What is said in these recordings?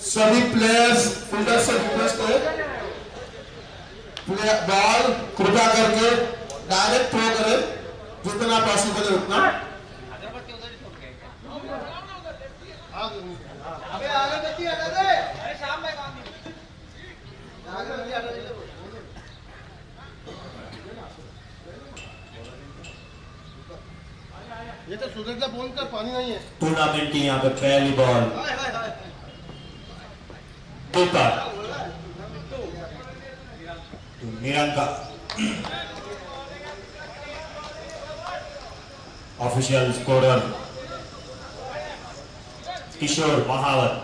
सभी players fielder से request है, बॉल कृपया करके डायरेक्ट थ्रो करें, जितना पॉसिबल है उतना। ये तो सूरज बोल कर पानी नहीं है। टूर्नामेंट की यहाँ पे पहली ball Deepak Niranka. Official scorer Kishore Mahavat.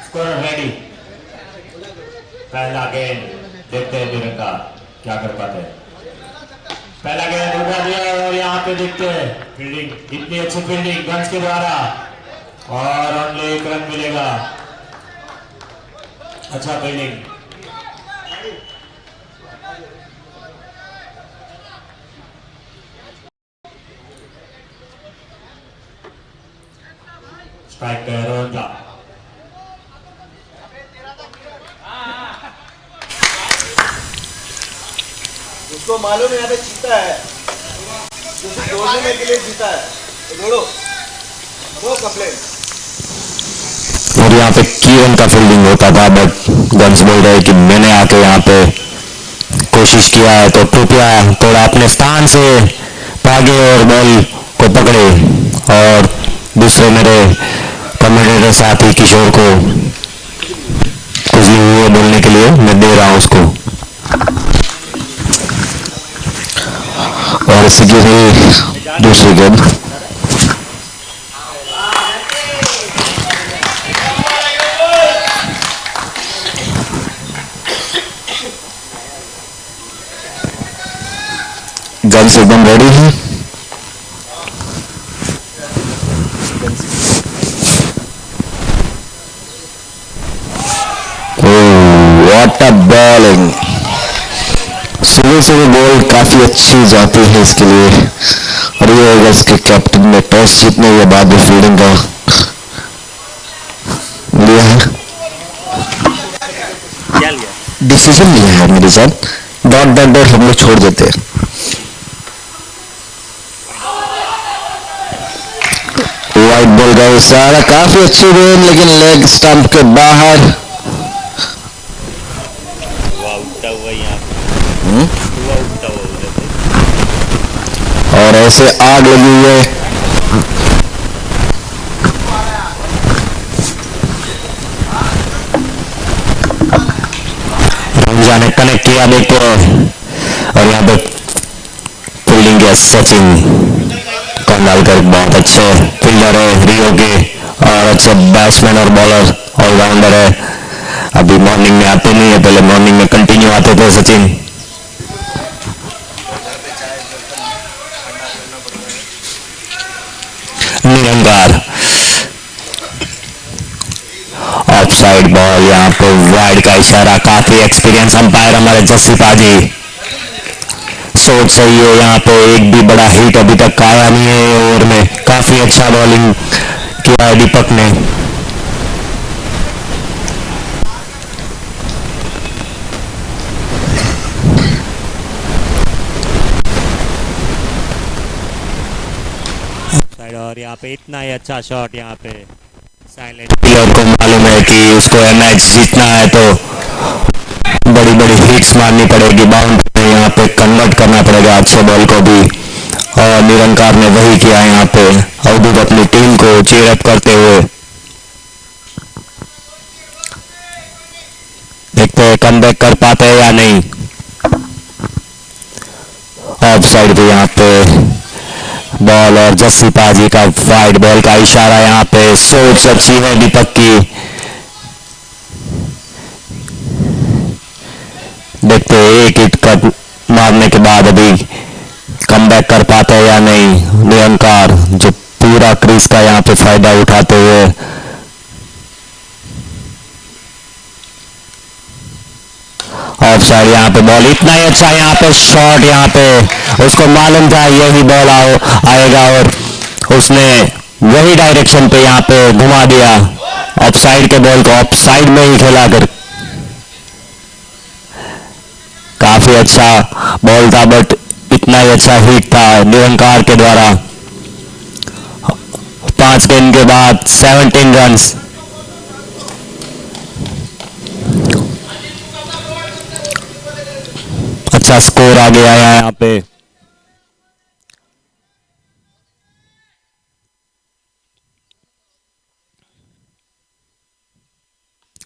Scorer ready. पहला गेंद देखते हैं निरंका क्या कर पाते हैं। पहला गेंद उठा दिया और यहाँ पे देखते हैं फील्डिंग, इतनी अच्छी फील्डिंग गंज के द्वारा और ओनली 1 रन मिलेगा। अच्छा फील्डिंग। स्ट्राइक पे रोजा। उसको मालूम है यहाँ पे जीता है, जो दौड़ने के लिए जीता है, दौड़ो, नो कंप्लेन। और यहाँ पे कीरन का फील्डिंग होता था, बट गंज बोल रहे कि मैंने आके यहाँ पे कोशिश किया है तो कृपया थोड़ा अपने स्थान से भागे और बॉल को पकड़े। और दूसरे मेरे कमेंटेटर साथी किशोर को कुछ नहीं हुआ बोलने के लिए मैं दे रहा हूँ उसको। और इसी के लिए दूसरी गेंद गन्स एकदम रेडी है। What a bowling. सुबह से बॉल काफी अच्छी जाती है इसके लिए। और ये होगा इसके कैप्टन ने टॉस जीतने के बाद फील्डिंग का लिया है, डिसीजन लिया है मेरे साथ। डॉट डॉट डॉट हम लोग छोड़ देते हैं। वाइट बॉल का इशारा, काफी अच्छी गेंद लेकिन लेग स्टंप के बाहर। और ऐसे आग लगी हुई है। रमजान ने कनेक्ट किया देखो। और यहाँ पे फील्डिंग किया सचिन कंडालकर, बहुत अच्छे फील्डर है रियो के और अच्छे बैट्समैन और बॉलर ऑलराउंडर है। अभी मॉर्निंग में आते नहीं है, पहले मॉर्निंग में कंटिन्यू आते थे सचिन। निरंकार ऑफ साइड बॉल, यहाँ पे वाइड का इशारा। काफी एक्सपीरियंस अंपायर हमारे जस्सी पाजी, सोच सही है। यहाँ पे एक भी बड़ा हिट अभी तक आया नहीं है ओवर में। काफी अच्छा बॉलिंग किया है दीपक ने। और यहाँ पे इतना ही अच्छा शॉट, यहाँ पे साइलेंट प्लेयर को मालूम है कि उसको मैच जीतना है तो बड़ी बड़ी हिट्स मारनी पड़ेगी, बाउंड्री में यहाँ पे कन्वर्ट करना पड़ेगा अच्छे बॉल को भी। और निरंकार ने वही किया यहाँ पे, अवधूत अपनी टीम को चीयर अप करते हुए। देखते हैं कमबैक कर पाते हैं या नहीं। ऑफ साइड पे यहाँ पे बॉल और जस्सी पाजी का वाइड बॉल का इशारा। यहाँ पे सोच अच्छी है दीपक की। देखते एक हिट कप मारने के बाद अभी कमबैक कर पाते हैं या नहीं। निरंकार जो पूरा क्रीज का यहाँ पे फायदा उठाते हुए ऑफ साइड यहाँ पे बॉल, इतना ही अच्छा यहाँ पे शॉट यहाँ पे उसको मालूम था यही बॉल आएगा और उसने वही डायरेक्शन पे यहाँ पे घुमा दिया, ऑफ साइड के बॉल को ऑफ साइड में ही खेला कर। काफी अच्छा बॉल था बट इतना ही अच्छा हिट था निरंकार के द्वारा। 5 गेंद के बाद 17 रन्स। अच्छा स्कोर आ गया है यहाँ पे।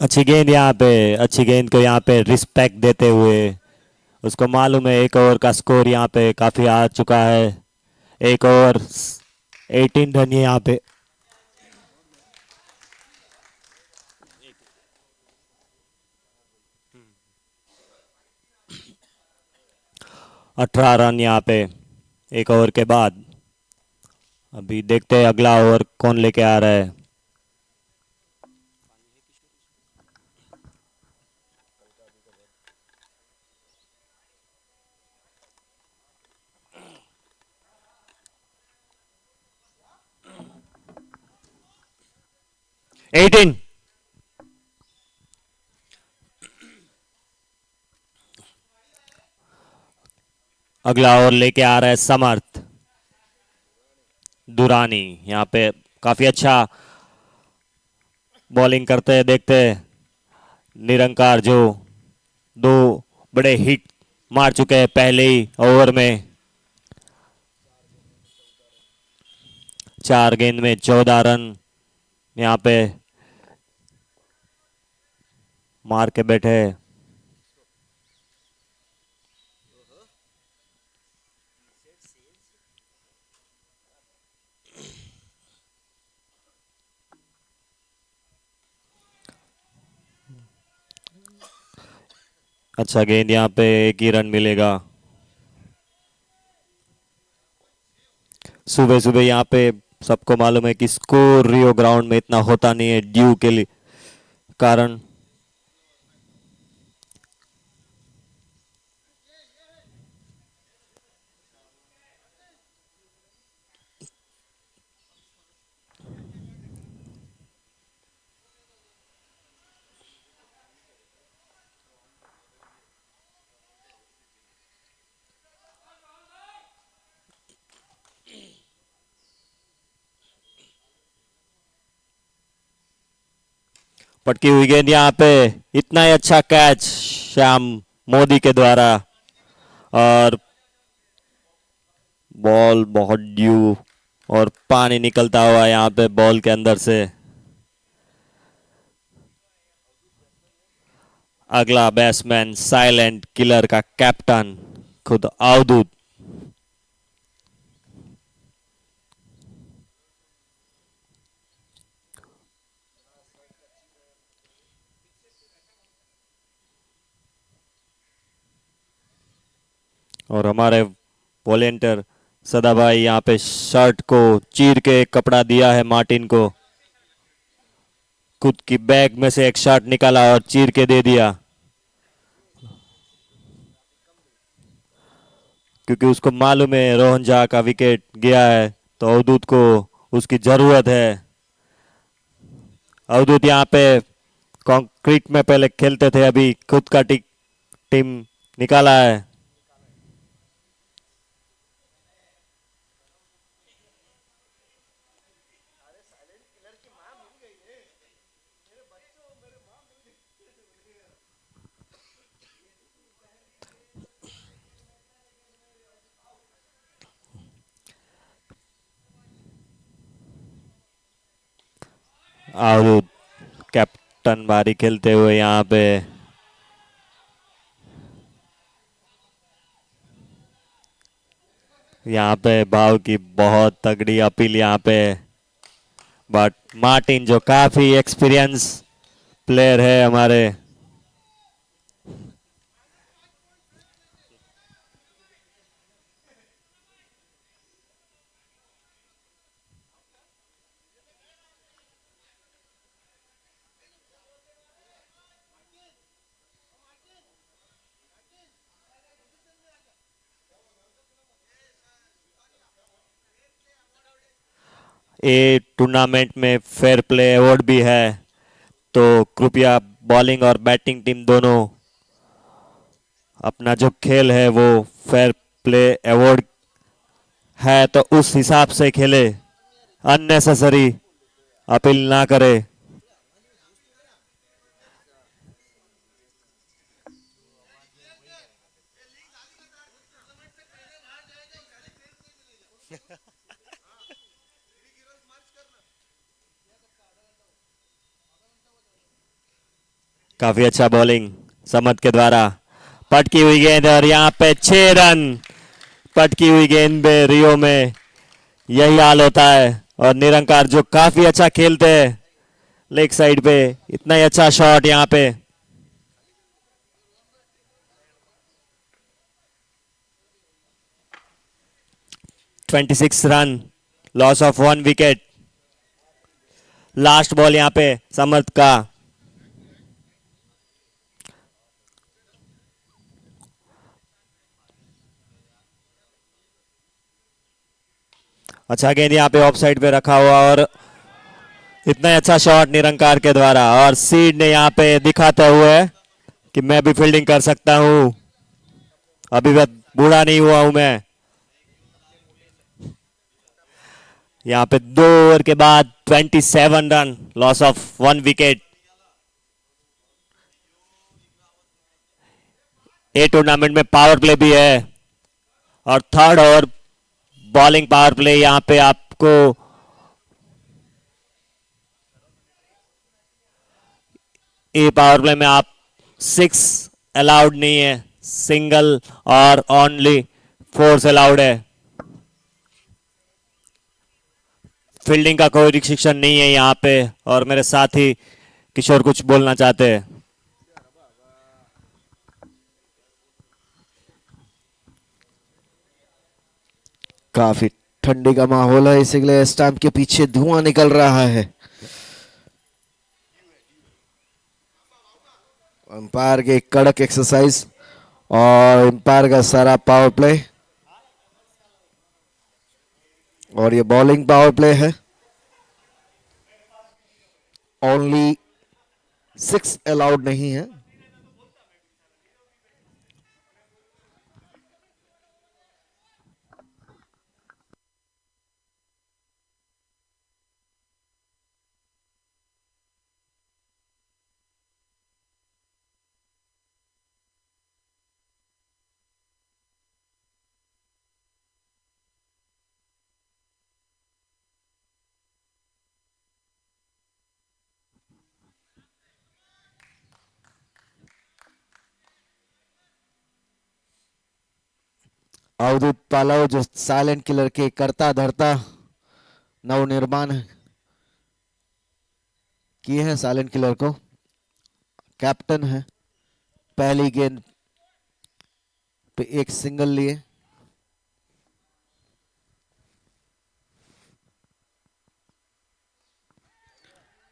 अच्छी गेंद यहाँ पे, अच्छी गेंद को यहाँ पे रिस्पेक्ट देते हुए, उसको मालूम है एक ओवर का स्कोर यहाँ पे काफी आ चुका है। एक ओवर 18 रन यहाँ पे। अठारह रन यहाँ पे एक ओवर के बाद। अभी देखते हैं अगला ओवर कौन लेके आ रहा है। एटीन। अगला ओवर लेके आ रहा है समर्थ दुरानी। यहाँ पे काफी अच्छा बॉलिंग करते हैं, देखते हैं निरंकार जो 2 बड़े हिट मार चुके हैं पहले ही ओवर में। 4 गेंद में 14 रन यहाँ पे मार के बैठे। अच्छा गेंद यहाँ पे, 1 ही रन मिलेगा। सुबह सुबह यहाँ पे सबको मालूम है कि स्कोर रियो ग्राउंड में इतना होता नहीं है ड्यू के लिए कारण। पटकी हुई गेंद यहाँ पे, इतना ही अच्छा कैच श्याम मोदी के द्वारा और बॉल बहुत ड्यू और पानी निकलता हुआ यहाँ पे बॉल के अंदर से। अगला बैट्समैन साइलेंट किलर का कैप्टन खुद अवधूत। और हमारे वॉलेंटियर सदाभाई यहाँ पे शर्ट को चीर के एक कपड़ा दिया है मार्टिन को। खुद की बैग में से एक शर्ट निकाला और चीर के दे दिया क्योंकि उसको मालूम है रोहन झा का विकेट गया है तो अवधूत को उसकी जरूरत है। अवधूत यहाँ पे कंक्रीट में पहले खेलते थे, अभी खुद का टीम निकाला है। अवधूत कैप्टन बारी खेलते हुए यहाँ पे भाव की बहुत तगड़ी अपील यहाँ पे। बट मार्टिन जो काफी एक्सपीरियंस प्लेयर है हमारे, ये टूर्नामेंट में फेयर प्ले अवार्ड भी है, तो कृपया बॉलिंग और बैटिंग टीम दोनों अपना जो खेल है वो फेयर प्ले अवार्ड है तो उस हिसाब से खेले, अननेसेसरी अपील ना करे। काफी अच्छा बॉलिंग समद के द्वारा, पटकी हुई गेंद और यहाँ पे 6 रन। पटकी हुई गेंद पे रियो में यही हाल होता है, और निरंकार जो काफी अच्छा खेलते हैं लेग साइड पे, इतना ही अच्छा शॉट यहाँ पे। Run, loss of 1 wicket. Last ball यहाँ पे समर्थ का, अच्छा गेंद यहाँ पे ऑफ साइड पे रखा हुआ, और इतना अच्छा शॉट निरंकार के द्वारा, और सीड ने यहाँ पे दिखाते हुए कि मैं भी फील्डिंग कर सकता हूँ, अभी भी बूढ़ा नहीं हुआ हूं मैं। यहाँ पे 2 ओवर के बाद 27 रन, लॉस ऑफ 1 विकेट। ये टूर्नामेंट में पावर प्ले भी है, और third over bowling power play. यहाँ पे आपको ये पावर प्ले में आप 6 अलाउड नहीं है, सिंगल और ओनली 4 अलाउड है। फील्डिंग का कोई रिस्ट्रिक्शन नहीं है यहाँ पे। और मेरे साथी किशोर कुछ बोलना चाहते हैं। काफी ठंडी का माहौल है, इसीलिए स्टैंप के पीछे धुआं निकल रहा है। अंपायर की कड़क एक्सरसाइज और अंपायर का सारा पावर प्ले, और ये बॉलिंग पावर प्ले है। ओनली 6 अलाउड नहीं है। अवधूत पालव जो साइलेंट किलर के करता धरता नवनिर्माण किए हैं, साइलेंट किलर को कैप्टन है। पहली गेंद पे एक सिंगल लिए,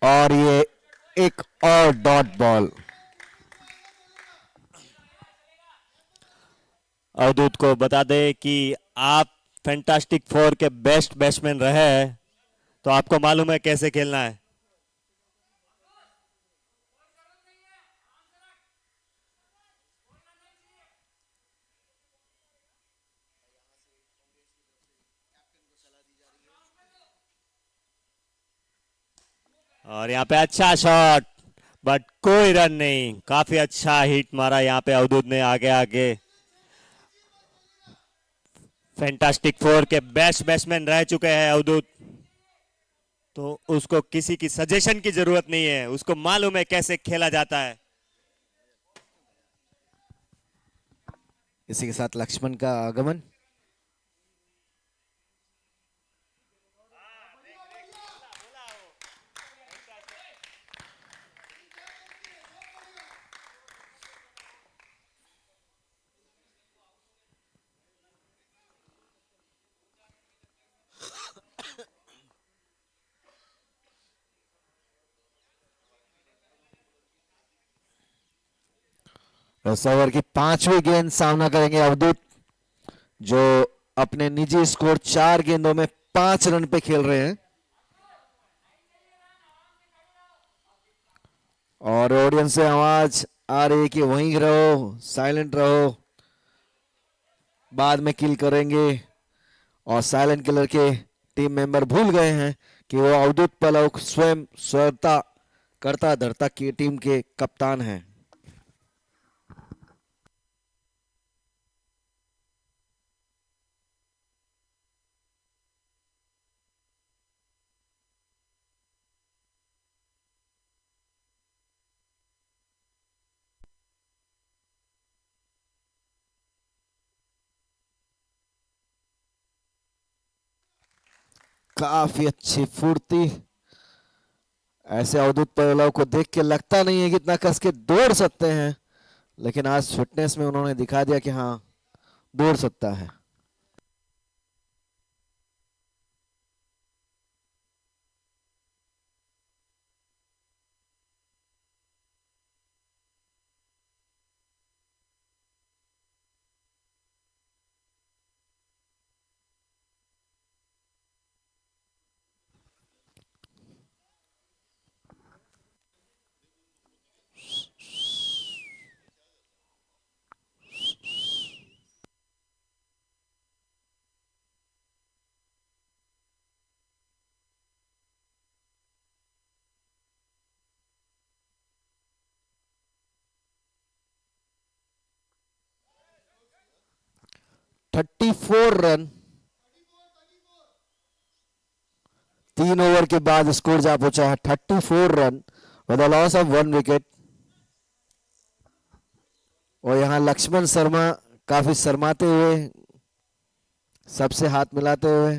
और ये एक और डॉट बॉल। अवधूत को बता दें कि आप फैंटास्टिक 4 के बेस्ट बैट्समैन रहे हैं, तो आपको मालूम है कैसे खेलना है। और यहाँ पे अच्छा शॉट, बट कोई रन नहीं। काफी अच्छा हिट मारा यहाँ पे अवधूत ने आगे आगे। फैंटास्टिक 4 के बेस्ट बैट्समैन रह चुके हैं अवधूत, तो उसको किसी की सजेशन की जरूरत नहीं है, उसको मालूम है कैसे खेला जाता है। इसी के साथ लक्ष्मण का आगमन। इस ओवर की 5वीं गेंद सामना करेंगे अवधूत, जो अपने निजी स्कोर 4 गेंदों में 5 रन पे खेल रहे हैं। और ऑडियंस से आवाज आ रही है कि वहीं रहो, साइलेंट रहो, बाद में किल करेंगे। और साइलेंट किलर के टीम मेंबर भूल गए हैं कि वो अवधूत पलव स्वयं स्वरता करता धरता की टीम के कप्तान हैं। काफी अच्छी फुर्ती। ऐसे अवधूत पलव को देख के लगता नहीं है कि इतना कस के दौड़ सकते हैं, लेकिन आज फिटनेस में उन्होंने दिखा दिया कि हाँ, दौड़ सकता है। थर्टी 34 रन 3 ओवर के बाद स्कोर जा पहुंचा है 34 run with loss of 1 wicket. और यहां लक्ष्मण शर्मा काफी शर्माते हुए, सबसे हाथ मिलाते हुए।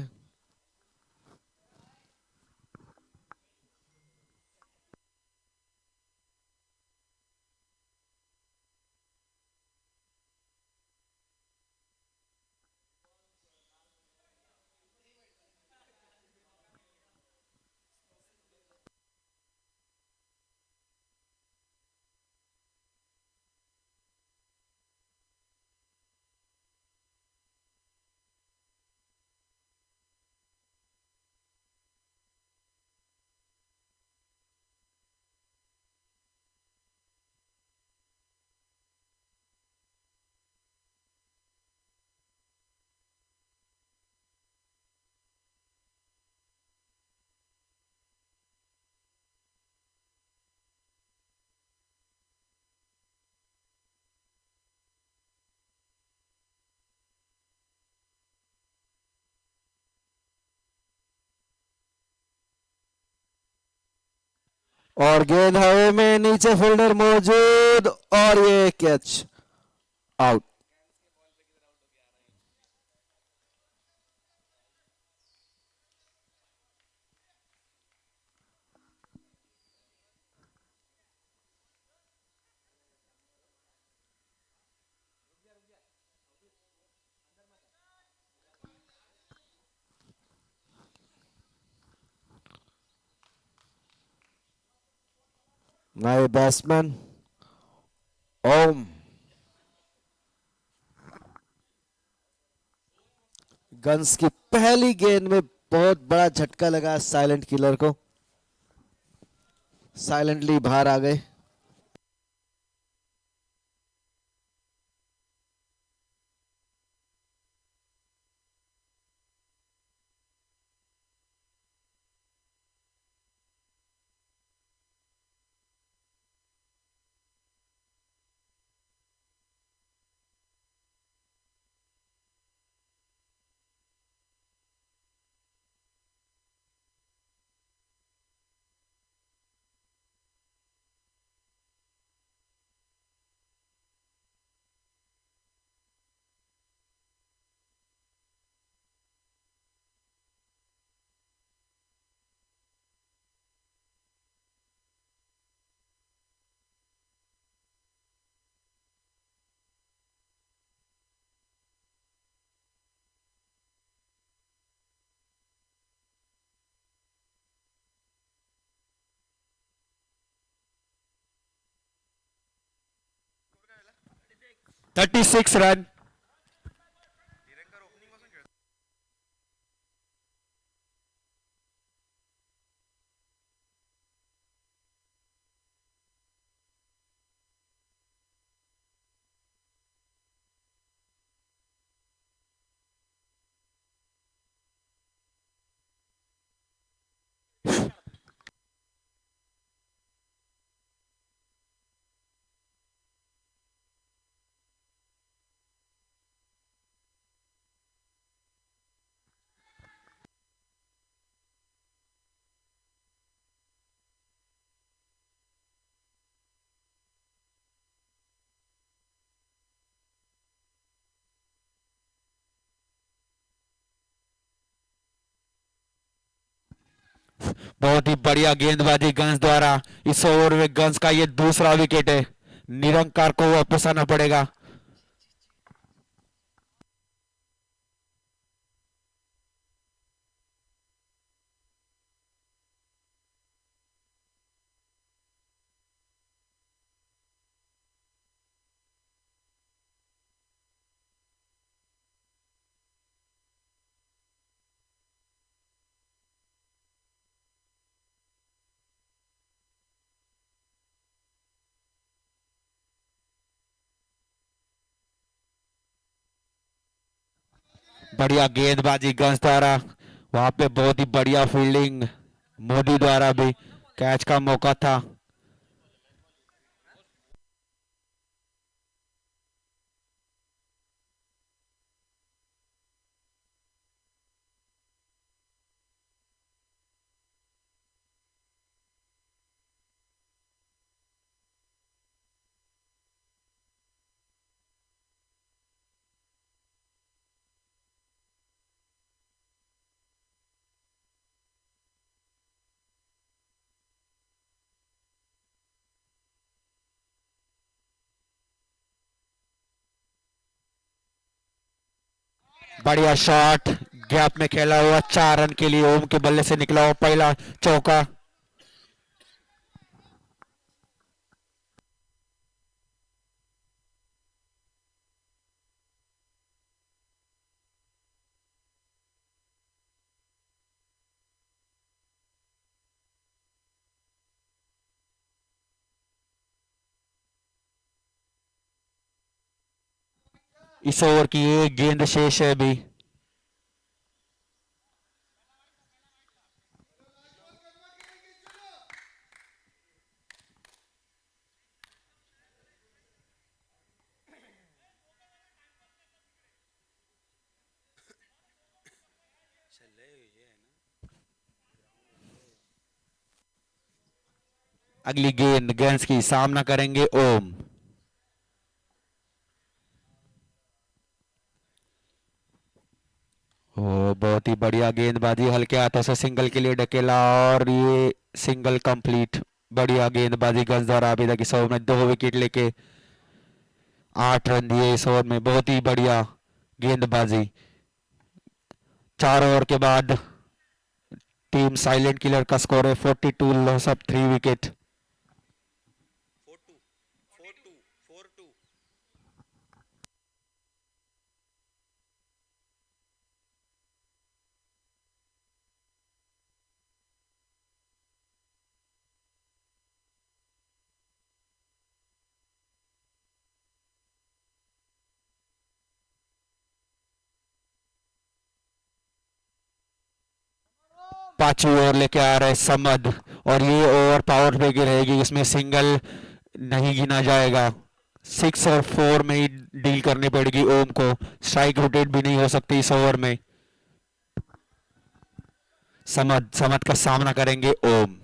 और गेंद हवा में, नीचे फील्डर मौजूद, और ये कैच आउट। नए बैट्समैन ओम। गन्स की पहली गेंद में बहुत बड़ा झटका लगा साइलेंट किलर को, साइलेंटली बाहर आ गए। Thirty six run. बहुत ही बढ़िया गेंदबाजी गंज द्वारा। इस ओवर में गंज का ये दूसरा विकेट है। निरंकार को वापस आना पड़ेगा। बढ़िया गेंदबाजी गंज द्वारा। वहां पे बहुत ही बढ़िया फील्डिंग मोदी द्वारा भी। कैच का मौका था। बढ़िया शॉट गैप में खेला हुआ 4 रन के लिए ओम के बल्ले से निकला हुआ पहला चौका। इस ओवर की एक गेंद शेष है अभी। अगली गेंद गेंद की सामना करेंगे ओम। ओ बहुत ही बढ़िया गेंदबाजी हल्के हाथों से सिंगल के लिए ढकेला और ये सिंगल कंप्लीट। बढ़िया गेंदबाजी गंज द्वारा। अभी तक इस ओवर में 2 विकेट लेके 8 रन दिए इस ओवर में। बहुत ही बढ़िया गेंदबाजी। 4 ओवर के बाद टीम साइलेंट किलर का स्कोर है 42 लॉस ऑफ 3 विकेट। पांचवी ओवर लेके आ रहे समद और ये ओवर पावर प्ले की रहेगी। इसमें सिंगल नहीं गिना जाएगा। 6 और 4 में ही डील करनी पड़ेगी ओम को। स्ट्राइक रोटेट भी नहीं हो सकती इस ओवर में। समद का सामना करेंगे ओम।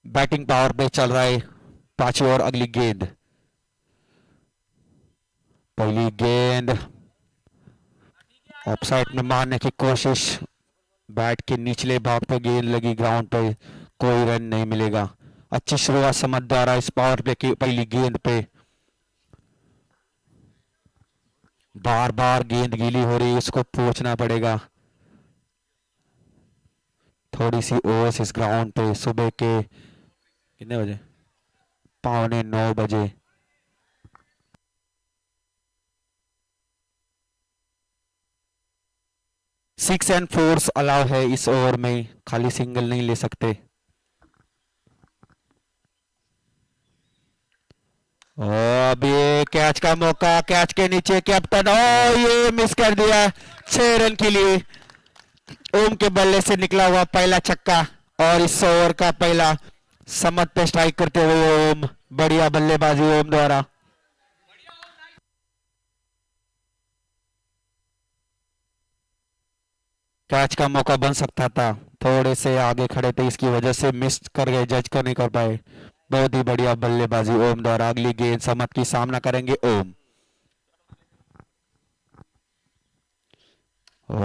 बैटिंग पावर पे चल रहा है। 5वीं ओवर अगली गेंद। पहली गेंद ऑफसाइड में मारने की कोशिश। बैट के निचले भाग पर गेंद लगी ग्राउंड पर। कोई रन नहीं मिलेगा। अच्छी शुरुआत समद द्वारा इस पावर प्ले की पहली गेंद पे। बार बार गेंद गीली हो रही है। इसको पूछना पड़ेगा। थोड़ी सी ओवर्स इस ग्राउंड पे। सुबह के कितने बजे? 8:45 बजे। सिक्स एंड फोर्स अलाउ है इस ओवर में। खाली सिंगल नहीं ले सकते। अब ये कैच का मौका। कैच के नीचे कैप्टन ये मिस कर दिया। 6 रन के लिए ओम के बल्ले से निकला हुआ पहला छक्का और इस ओवर का पहला समद पे स्ट्राइक करते हुए ओम। बढ़िया बल्लेबाजी ओम द्वारा। कैच का मौका बन सकता था। थोड़े से आगे खड़े थे इसकी वजह से मिस कर गए। जज कर नहीं कर पाए। बहुत ही बढ़िया बल्लेबाजी ओम द्वारा। अगली गेंद समद की सामना करेंगे ओम। ओ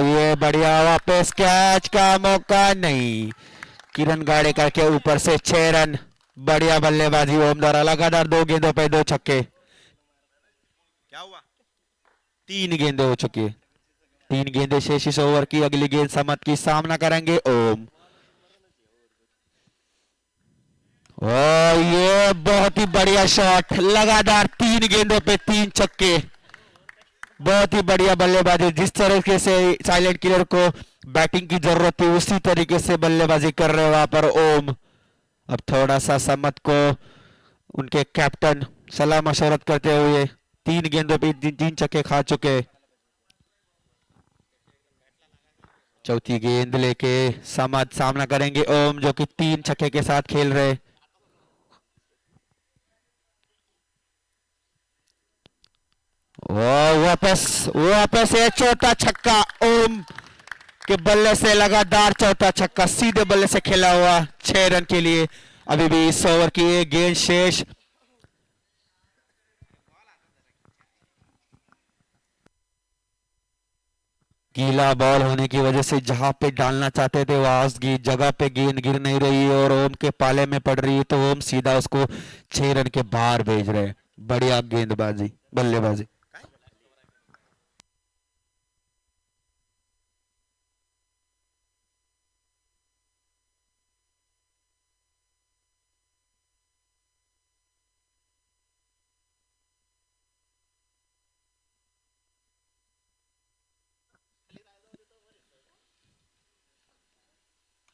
ये बढ़िया, वापस कैच का मौका नहीं, किरण गाड़े करके ऊपर से 6 रन। बढ़िया बल्लेबाजी ओम द्वारा, लगातार 2 गेंदों पे 2 छक्के। क्या हुआ? 3 गेंदें हो चुकी है, 3 गेंदें शेष इस ओवर की। अगली गेंद समत की, सामना करेंगे ओम। ओ ये बहुत ही बढ़िया शॉट, लगातार 3 गेंदों पे 3 छक्के। बहुत ही बढ़िया बल्लेबाजी, जिस तरीके से साइलेंट किलर को बैटिंग की जरूरत थी उसी तरीके से बल्लेबाजी कर रहे हो वहां पर ओम। अब थोड़ा सा समत को उनके कैप्टन सलाह मशवरत करते हुए, 3 गेंदों पे 3 छक्के खा चुके। चौथी गेंद लेके समत सामना करेंगे ओम, जो कि 3 छक्के के साथ खेल रहे। वापस वापस ये चौथा छक्का ओम के बल्ले से, लगातार चौथा छक्का सीधे बल्ले से खेला हुआ 6 रन के लिए। अभी भी इस ओवर की एक गेंद शेष। गीला बॉल होने की वजह से जहां पे डालना चाहते थे वहां उस जगह पे गेंद गिर नहीं रही है और ओम के पाले में पड़ रही है, तो ओम सीधा उसको 6 रन के बाहर भेज रहे हैं। बढ़िया गेंदबाजी, बल्लेबाजी।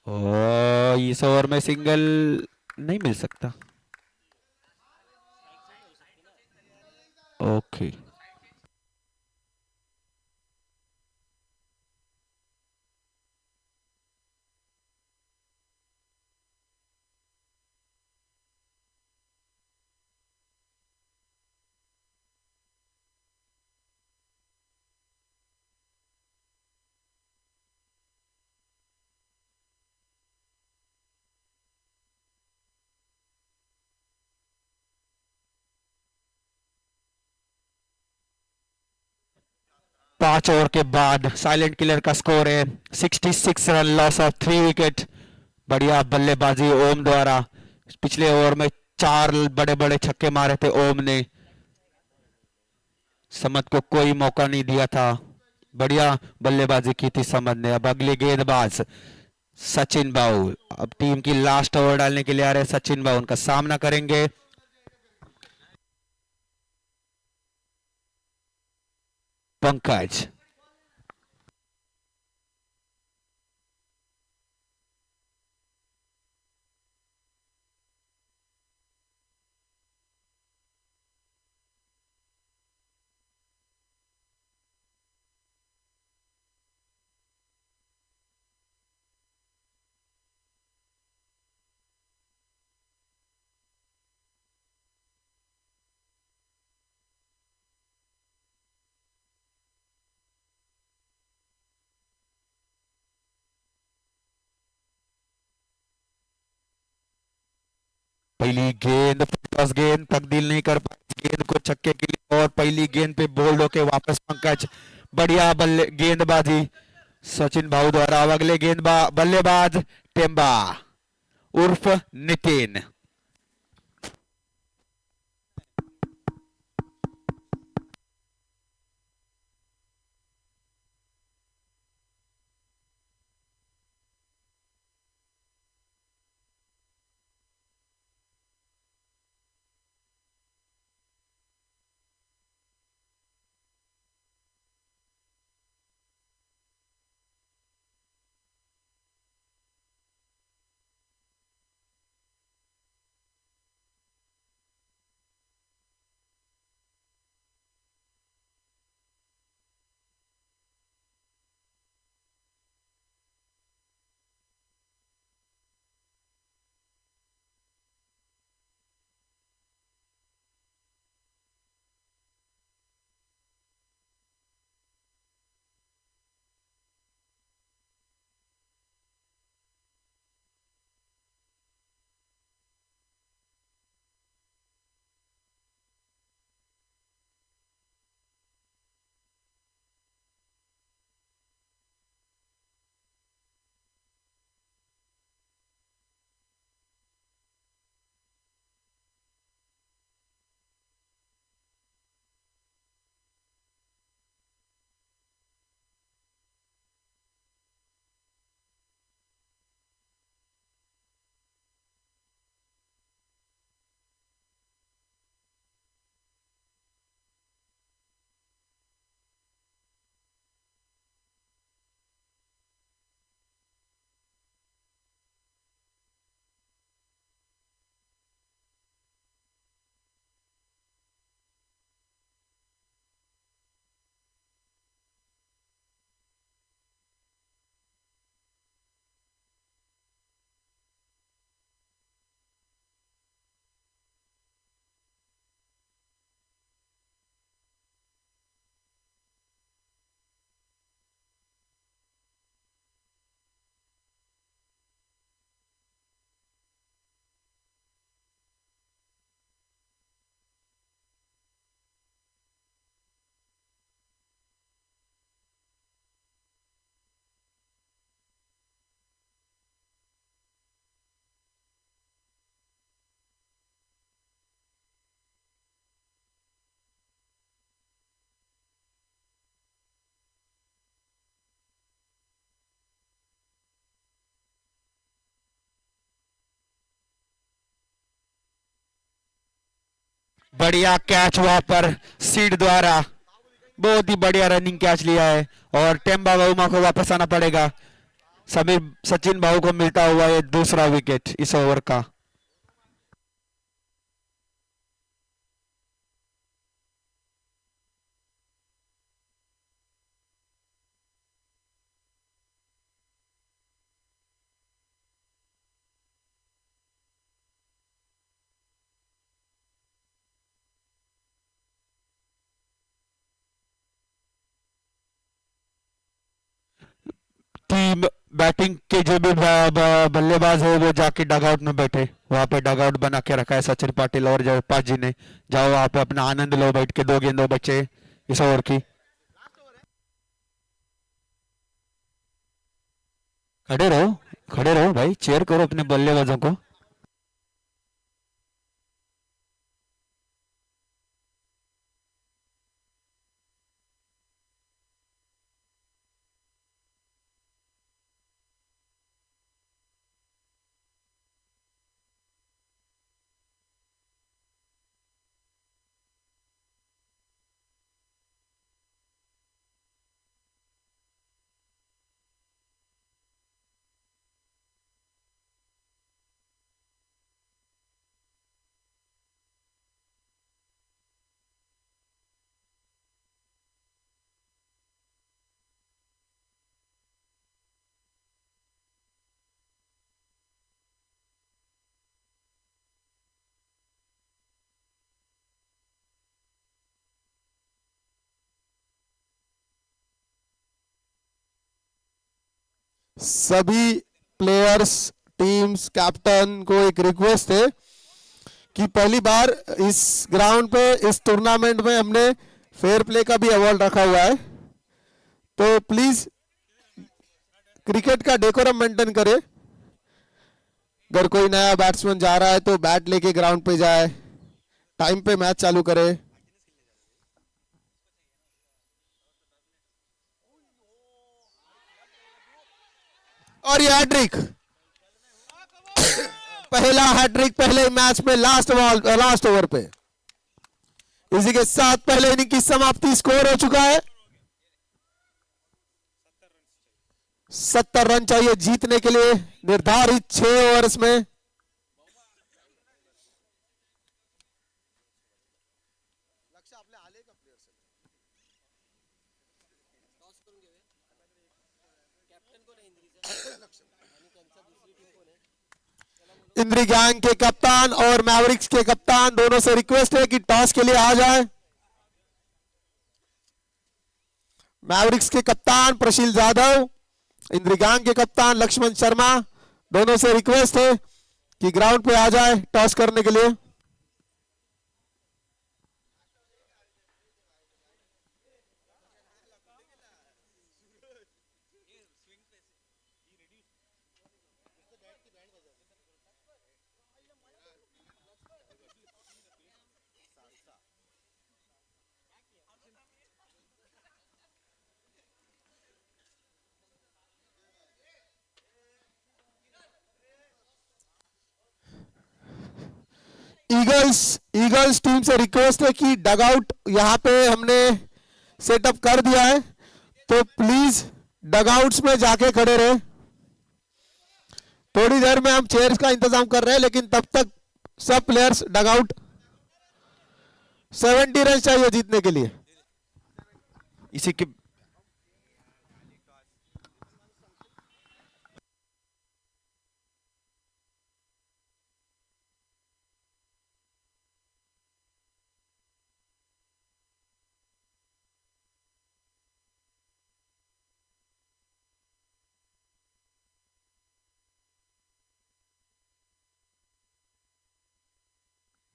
ओ इस ओवर में सिंगल नहीं मिल सकता। ओके, 5 ओवर के बाद साइलेंट किलर का स्कोर है 66 रन, लॉस ऑफ 3 विकेट। बढ़िया बल्लेबाजी ओम द्वारा। पिछले ओवर में 4 बड़े बड़े छक्के मारे थे ओम ने, समत को कोई मौका नहीं दिया था। बढ़िया बल्लेबाजी की थी समत ने। अब अगले गेंदबाज सचिन बाऊ, अब टीम की लास्ट ओवर डालने के लिए आ रहे सचिन बाऊ, उनका सामना करेंगे पंकज। पहली गेंद, 10 गेंद तब्दील नहीं कर पाई गेंद को छक्के के लिए, और पहली गेंद पे बोल्ड होके वापस पंकज। बढ़िया बल्ले गेंदबाजी सचिन भाऊ द्वारा। अब अगले बल्लेबाज टेम्बा उर्फ नितिन। बढ़िया कैच वहां पर सीड द्वारा, बहुत ही बढ़िया रनिंग कैच लिया है और टेम्बा बाउमा को वापस आना पड़ेगा। समीर सचिन भाऊ को मिलता हुआ ये दूसरा विकेट इस ओवर का। टीम बैटिंग के जो भी बल्लेबाज है वो जाके डगआउट में बैठे, वहां पे डगआउट बना के रखा है सचिन पाटिल और जयपाल जी ने। जाओ वहां पे अपना आनंद लो बैठ के, 2 गेंदों बचे इस ओवर की। खड़े रहो भाई, चेयर करो अपने बल्लेबाजों को। सभी प्लेयर्स, टीम्स, कैप्टन को एक रिक्वेस्ट है कि पहली बार इस ग्राउंड पे इस टूर्नामेंट में हमने फेयर प्ले का भी अवार्ड रखा हुआ है, तो प्लीज क्रिकेट का डेकोरम मेंटेन करें। अगर कोई नया बैट्समैन जा रहा है तो बैट लेके ग्राउंड पे जाए, टाइम पे मैच चालू करे। और ये हैट्रिक, पहला हैट्रिक पहले मैच में लास्ट ओवर पे। इसी के साथ पहले इनिंग की समाप्ति, स्कोर हो चुका है 70 रन चाहिए जीतने के लिए निर्धारित 6 ओवर्स में। इंद्री गैंग के कप्तान और मैवरिक्स के कप्तान दोनों से रिक्वेस्ट है कि टॉस के लिए आ जाए। मैवरिक्स के कप्तान प्रशील जाधव, इंद्री गैंग के कप्तान लक्ष्मण शर्मा, दोनों से रिक्वेस्ट है कि ग्राउंड पे आ जाए टॉस करने के लिए। ईगल्स टीम से रिक्वेस्ट है कि डगआउट यहां पे हमने सेटअप कर दिया है, तो प्लीज डगआउट्स में जाके खड़े रहे। थोड़ी देर में हम चेयर्स का इंतजाम कर रहे हैं, लेकिन तब तक सब प्लेयर्स डगआउट। 70 रन चाहिए जीतने के लिए। इसी के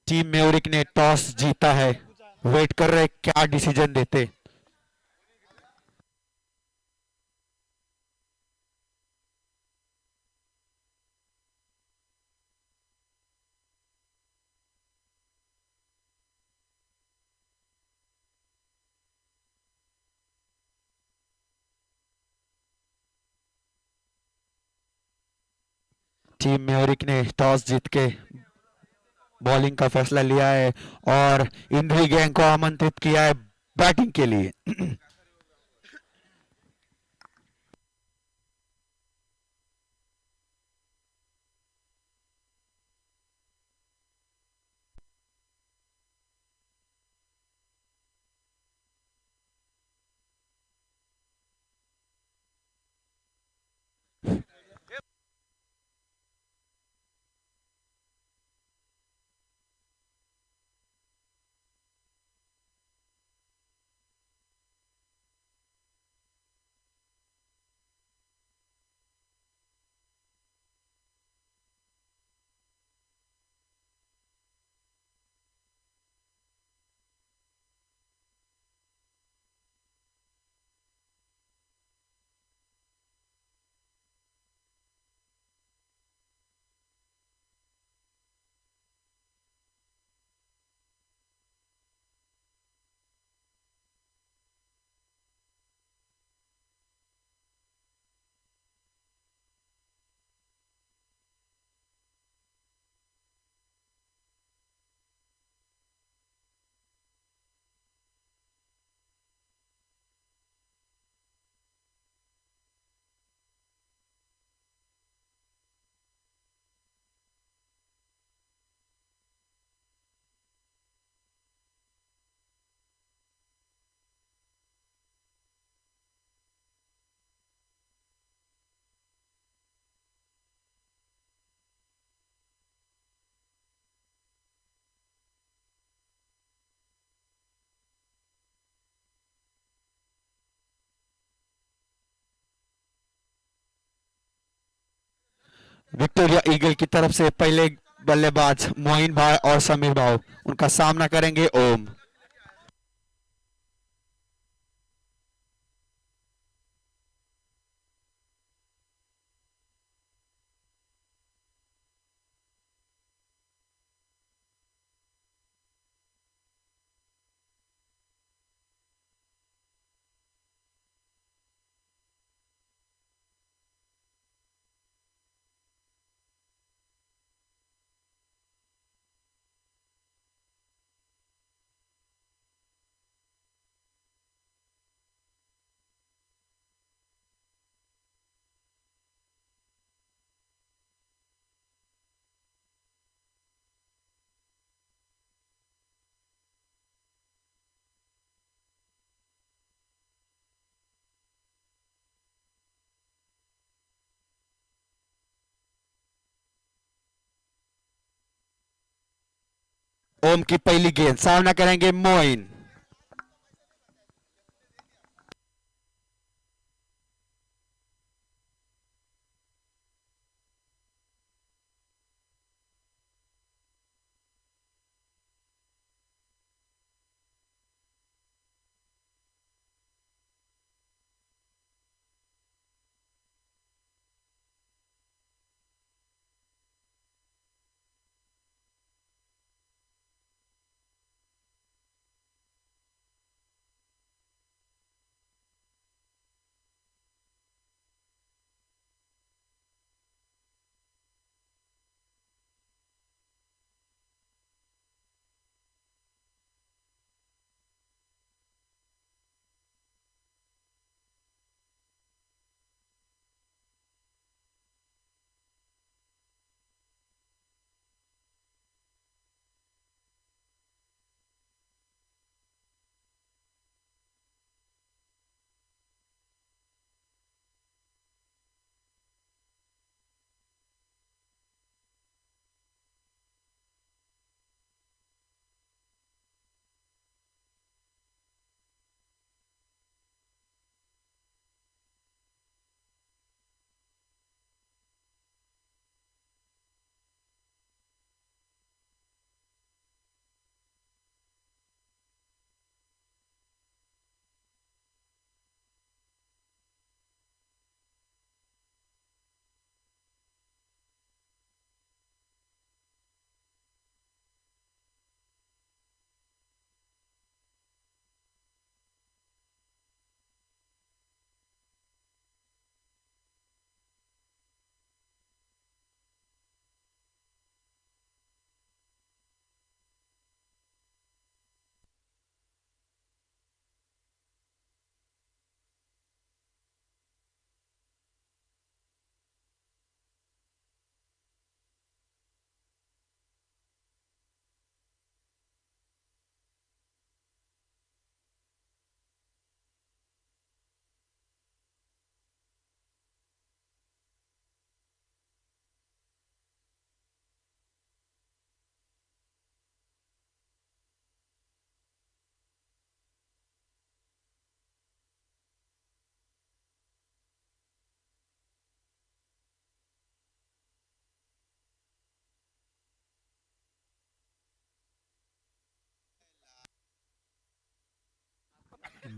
टीम मेवरिक ने टॉस जीता है, वेट कर रहे क्या डिसीजन देते। टीम मेवरिक ने टॉस जीत के बॉलिंग का फैसला लिया है और इंद्री गैंग को आमंत्रित किया है बैटिंग के लिए। विक्टोरिया ईगल की तरफ से पहले बल्लेबाज मोइन भाई और समीर भाई उनका सामना करेंगे ओम। ओम की पहली गेंद, सामना करेंगे मोइन।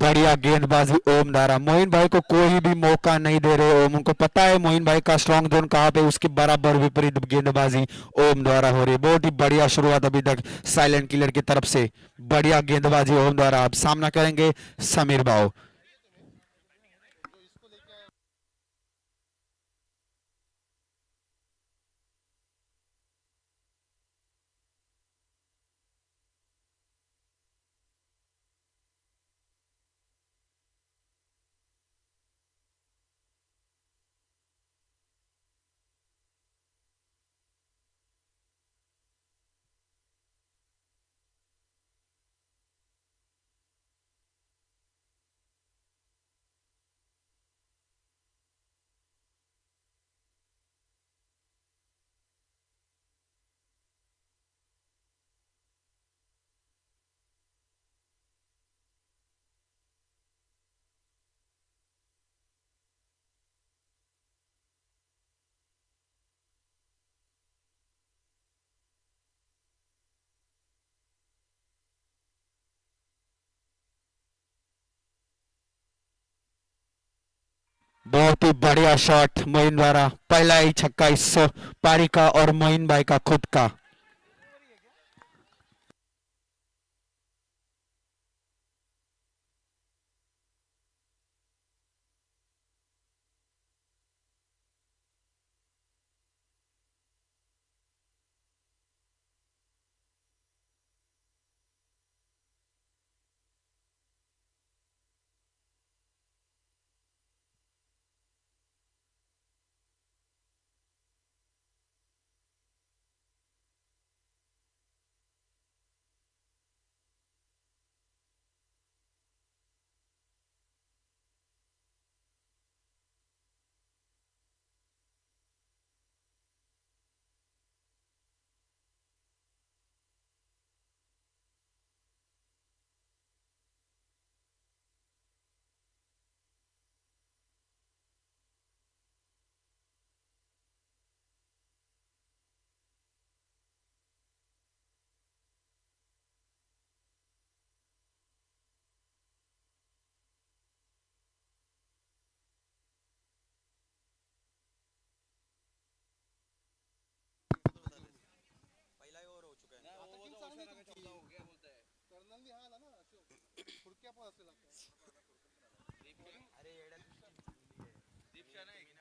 बढ़िया गेंदबाजी ओम द्वारा। मोइन भाई को कोई भी मौका नहीं दे रहे ओम, उनको पता है मोइन भाई का स्ट्रॉन्ग जोन कहाँ पे, उसके बराबर विपरीत गेंदबाजी ओम द्वारा हो रही है। बहुत ही बढ़िया शुरुआत अभी तक साइलेंट किलर की तरफ से, बढ़िया गेंदबाजी ओम द्वारा। अब सामना करेंगे समीर भाव। बहुत ही बढ़िया शॉट मोइन द्वारा, पहला ही छक्का इस पारी का और मोइन भाई का खुद का।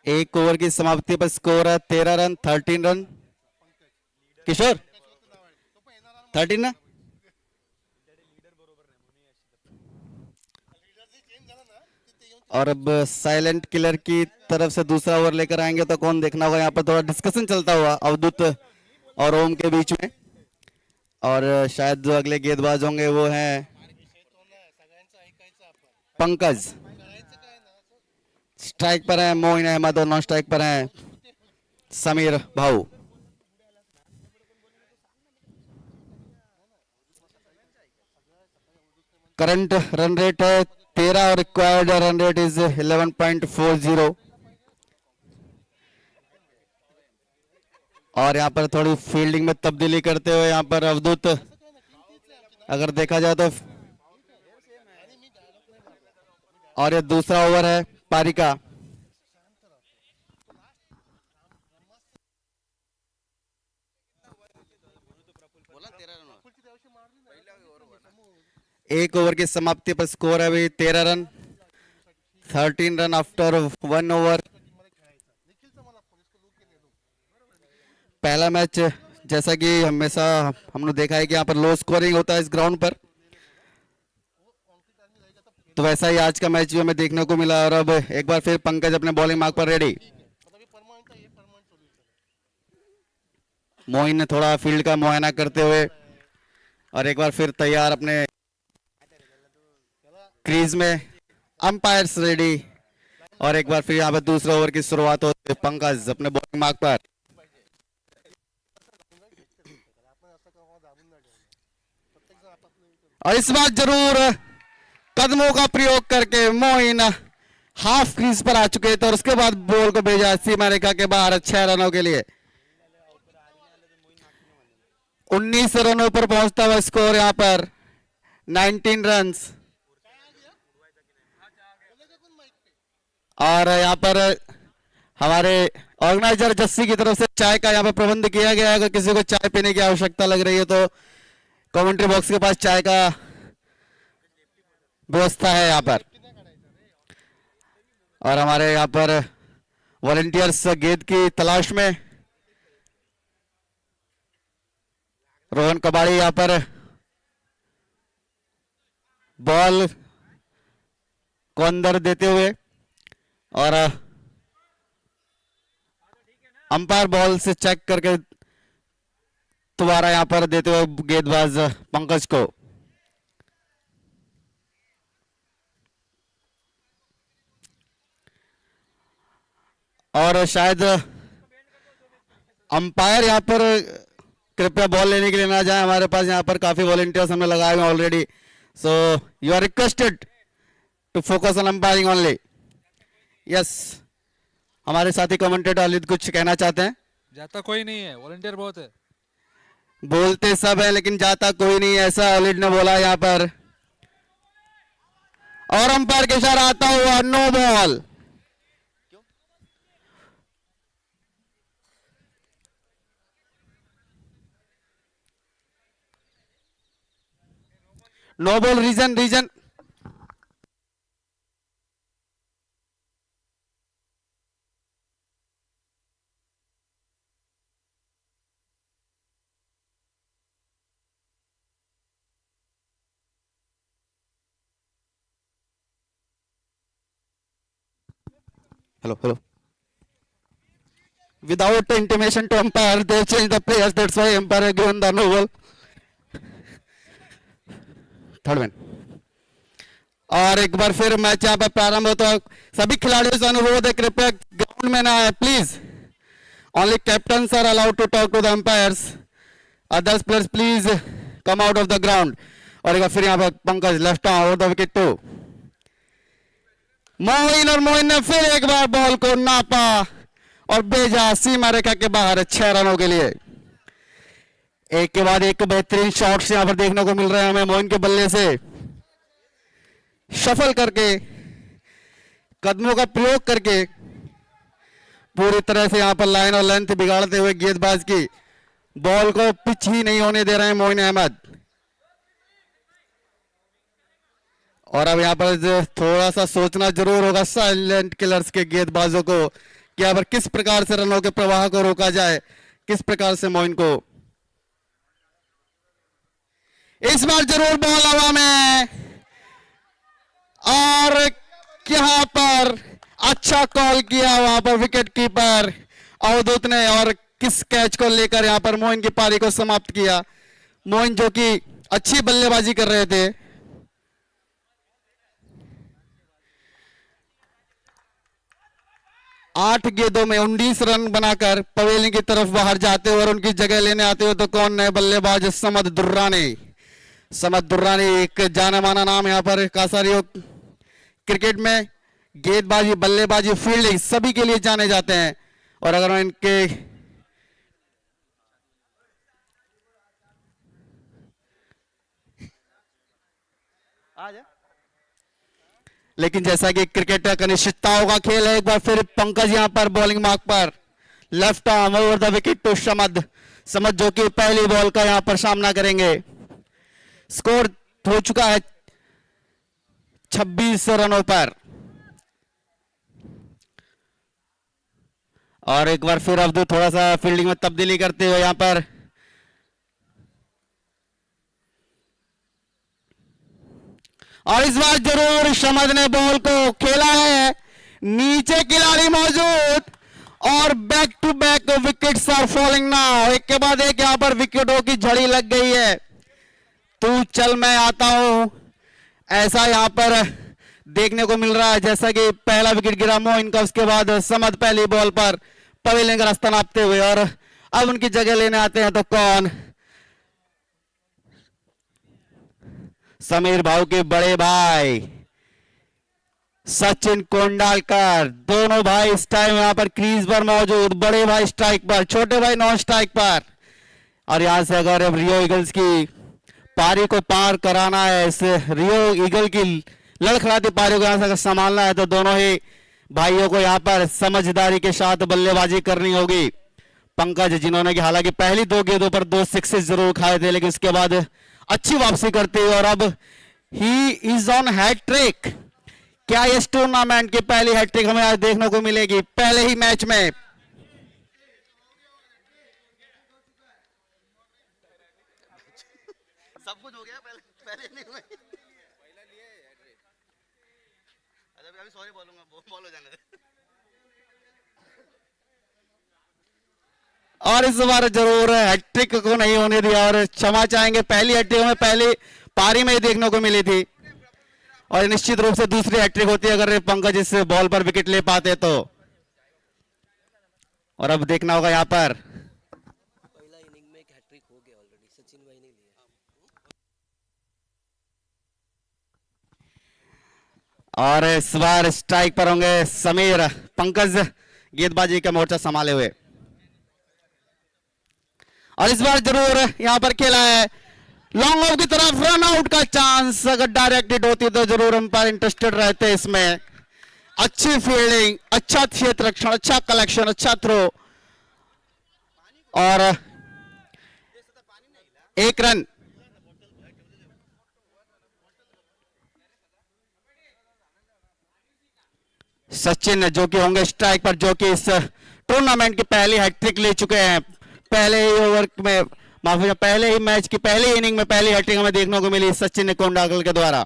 एक ओवर की समाप्ति पर स्कोर है 13 रन 13 रन। किशोर 13 ना, और अब साइलेंट किलर की तरफ से दूसरा ओवर लेकर आएंगे तो कौन देखना होगा। यहाँ पर थोड़ा डिस्कशन चलता हुआ अवधूत और ओम के बीच में, और शायद जो अगले गेंदबाज होंगे वो हैं पंकज। स्ट्राइक पर है मोइन अहमद और नॉन स्ट्राइक पर है समीर भाऊ। करंट रन रेट है 13 और रिक्वायर्ड रन रेट इज 11.40। और यहाँ पर थोड़ी फील्डिंग में तब्दीली करते हुए यहाँ पर अवधूत, अगर देखा जाए तो, और ये दूसरा ओवर है पारी का। एक ओवर की समाप्ति पर स्कोर है अभी 13 रन 13 रन आफ्टर 1 ओवर। पहला मैच जैसा कि हमेशा हमने देखा है कि यहाँ पर लो स्कोरिंग होता है इस ग्राउंड पर, तो वैसा ही आज का मैच भी हमें देखने को मिला। और अब एक बार फिर पंकज अपने बॉलिंग मार्क पर रेडी। मोइन ने थोड़ा फील्ड का मुआयना करते हुए और एक बार फिर तैयार अपने क्रीज में, अंपायर्स रेडी। और एक बार फिर यहाँ पर दूसरे ओवर की शुरुआत होती है पंकज अपने बॉलिंग मार्क पर। और इस बार जरूर कदमों का प्रयोग करके मोइन हाफ क्रीज पर आ चुके थे और उसके बाद बॉल को भेजा सीमा रेखा के बाहर 6 रनों के लिए। 19 रनों पर पहुंचता हुआ स्कोर यहाँ पर 19 रन्स। और यहाँ पर हमारे ऑर्गेनाइजर जस्सी की तरफ से चाय का यहाँ पर प्रबंध किया गया है। अगर किसी को चाय पीने की आवश्यकता लग रही है तो कमेंट्री बॉक्स के पास चाय का व्यवस्था है यहाँ पर। और हमारे यहाँ पर वॉलंटियर्स गेंद की तलाश में, रोहन कबाड़ी यहाँ पर बॉल को अंदर देते हुए और अंपायर बॉल से चेक करके दोबारा यहाँ पर देते हुए गेंदबाज पंकज को। और शायद अंपायर यहाँ पर कृपया बॉल लेने के लिए ना जाए। हमारे पास यहाँ पर काफी वॉलंटियर्स हमने लगाए हुए already, so you are requested to focus on umpiring only. Yes, हमारे साथी कमेंटेटर अलित कुछ कहना चाहते हैं? जाता कोई नहीं है, वॉलंटियर बहुत है। बोलते सब है लेकिन जाता कोई नहीं है, ऐसा अलित ने बोला यहाँ पर। और अंपायर के इशारा आता हुआ no ball. No ball, reason hello without intimation to umpire they changed the players, that's why umpire given the no ball. Third man. और एक बार फिर मैच यहाँ पर प्रारंभ होता है। सभी खिलाड़ियों से अनुरोध है कृपया ग्राउंड में ना आए please. Only captains are allowed to talk to the umpires, others players please come out of the ground. और एक बार फिर यहाँ पर Pankaj left arm over the wicket to Moin, और मोइन ने फिर एक बार बॉल को नापा और भेजा सीमा रेखा के बाहर 6 रनों के लिए। एक के बाद एक बेहतरीन शॉट्स यहां पर देखने को मिल रहे हैं हमें मोइन के बल्ले से। शफल करके, कदमों का प्रयोग करके पूरी तरह से यहां पर लाइन और लेंथ बिगाड़ते हुए गेंदबाज की बॉल को पिच ही नहीं होने दे रहे हैं मोइन अहमद। और अब यहां पर थोड़ा सा सोचना जरूर होगा साइलेंट किलर्स के गेंदबाजों को कि यहाँ पर किस प्रकार से रनों के प्रवाह को रोका जाए, किस प्रकार से मोइन को। इस बार जरूर बॉल हवा में, और यहाँ पर अच्छा कॉल किया वहां पर विकेट कीपर अवधूत ने, और किस कैच को लेकर यहाँ पर मोइन की पारी को समाप्त किया। मोइन जो कि अच्छी बल्लेबाजी कर रहे थे। आठ गेंदों में 19 रन बनाकर पवेलियन की तरफ बाहर जाते हुए और उनकी जगह लेने आते हुए तो कौन है बल्लेबाज समद दुर्रानी। समद दुर्रानी एक जाना माना नाम यहाँ पर कासारियों क्रिकेट में, गेंदबाजी, बल्लेबाजी, फील्डिंग सभी के लिए जाने जाते हैं। और अगर इनके लेकिन जैसा कि क्रिकेट का अनिश्चितताओं का खेल है, एक बार फिर पंकज यहां पर बॉलिंग मार्क पर, left arm over the wicket to Samad. Samad जो कि पहली बॉल का यहां पर सामना करेंगे। स्कोर हो चुका है 26 रनों पर। और एक बार फिर अवधूत थोड़ा सा फील्डिंग में तब्दीली करते हुए यहां पर और इस बार जरूर समद ने बॉल को खेला है, नीचे खिलाड़ी मौजूद और back to back wickets are falling now. एक के बाद एक यहां पर विकेटों की झड़ी लग गई है। तू चल मैं आता हूं, ऐसा यहां पर देखने को मिल रहा है। जैसा कि पहला विकेट गिरा मोइन का, उसके बाद समद पहली बॉल पर पवेलियन का रास्ता नापते हुए, और अब उनकी जगह लेने आते हैं तो कौन, समीर भाऊ के बड़े भाई सचिन कोंडालकर। दोनों भाई इस टाइम यहां पर क्रीज पर मौजूद, बड़े भाई स्ट्राइक पर, छोटे भाई नॉन स्ट्राइक पर। और यहां से अगर रियो ईगल्स की पारी को पार कराना है, इस रियो ईगल की लड़खड़ाती पारी को यहां से अगर संभालना है तो दोनों ही भाइयों को यहाँ पर समझदारी के साथ बल्लेबाजी करनी होगी। पंकज जिन्होंने कि हालांकि पहली 2 गेंदों पर 2 सिक्सेस जरूर खाए थे, लेकिन उसके बाद अच्छी वापसी करते हुए और अब ही इज ऑन हैट्रिक। क्या इस टूर्नामेंट की पहली हैट्रिक हमें आज देखने को मिलेगी पहले ही मैच में? सब कुछ हो गया, पहले नहीं हुए। अभी सॉरी बोलूंगा, बोल हो जाने दे। और इस बार जरूर हैट्रिक को नहीं होने दिया और क्षमा चाहेंगे। पहली हैट्रिक हमें पहली पारी में ही देखने को मिली थी और निश्चित रूप से दूसरी हैट्रिक होती है अगर पंकज इस बॉल पर विकेट ले पाते तो। और अब देखना होगा यहाँ पर पहला इनिंग में एक हैट्रिक हो गया ऑलरेडी, सचिन भाई ने लिया। और इस बार स्ट्राइक पर होंगे समीर। पंकज गेंदबाजी का मोर्चा संभाले हुए और इस बार जरूर यहां पर खेला है लॉन्ग ऑफ की तरफ, रन आउट का चांस। अगर डायरेक्ट हिट होती तो जरूर अंपायर इंटरेस्टेड रहते इसमें। अच्छी फील्डिंग, अच्छा क्षेत्र रक्षण, अच्छा कलेक्शन, अच्छा थ्रो और 1 रन। सचिन जो कि होंगे स्ट्राइक पर, जो कि इस टूर्नामेंट की पहली हैट्रिक ले चुके हैं। पहले ही ओवर में, माफी, पहले ही मैच की पहली इनिंग में पहली हैट्रिक हमें देखने को मिली सचिन कोंडागल के द्वारा।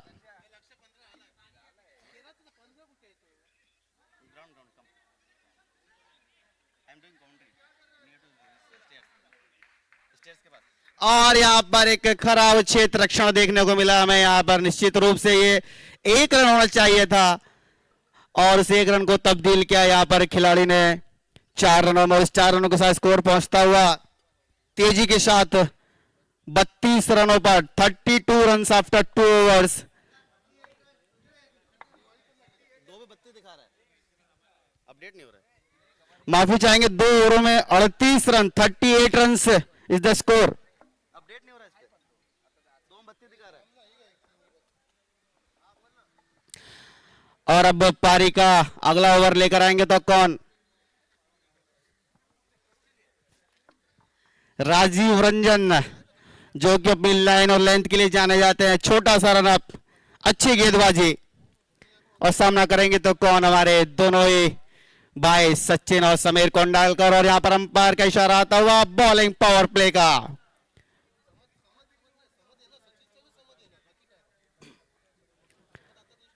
और यहाँ पर एक खराब क्षेत्र रक्षण देखने को मिला हमें। यहाँ पर निश्चित रूप से ये 1 रन होना चाहिए था और उस 1 रन को तब्दील किया यहाँ पर खिलाड़ी ने 4 रनों में। उस 4 रनों के साथ स्कोर पहुंचता हुआ तेजी के साथ 32 रनों पर 32 रन आफ्टर 2 ओवर्स। 2 में 32 दिखा रहा है, अपडेट नहीं हो रहा है। माफी चाहेंगे, 2 ओवरों में 38 run, 38 run is the score. Update नहीं हो रहा है इस पे, 2 में 32 दिखा रहा है। और अब पारी का अगला ओवर लेकर आएंगे तो कौन? राजीव रंजन जो कि अपनी लाइन और लेंथ के लिए जाने जाते हैं। छोटा सा रन अप, अच्छी गेंदबाजी और सामना करेंगे तो कौन? हमारे दोनों ही भाई सचिन और समीर कोंडालकर। और यहां पर अंपायर का इशारा आता हुआ बॉलिंग पावर प्ले का।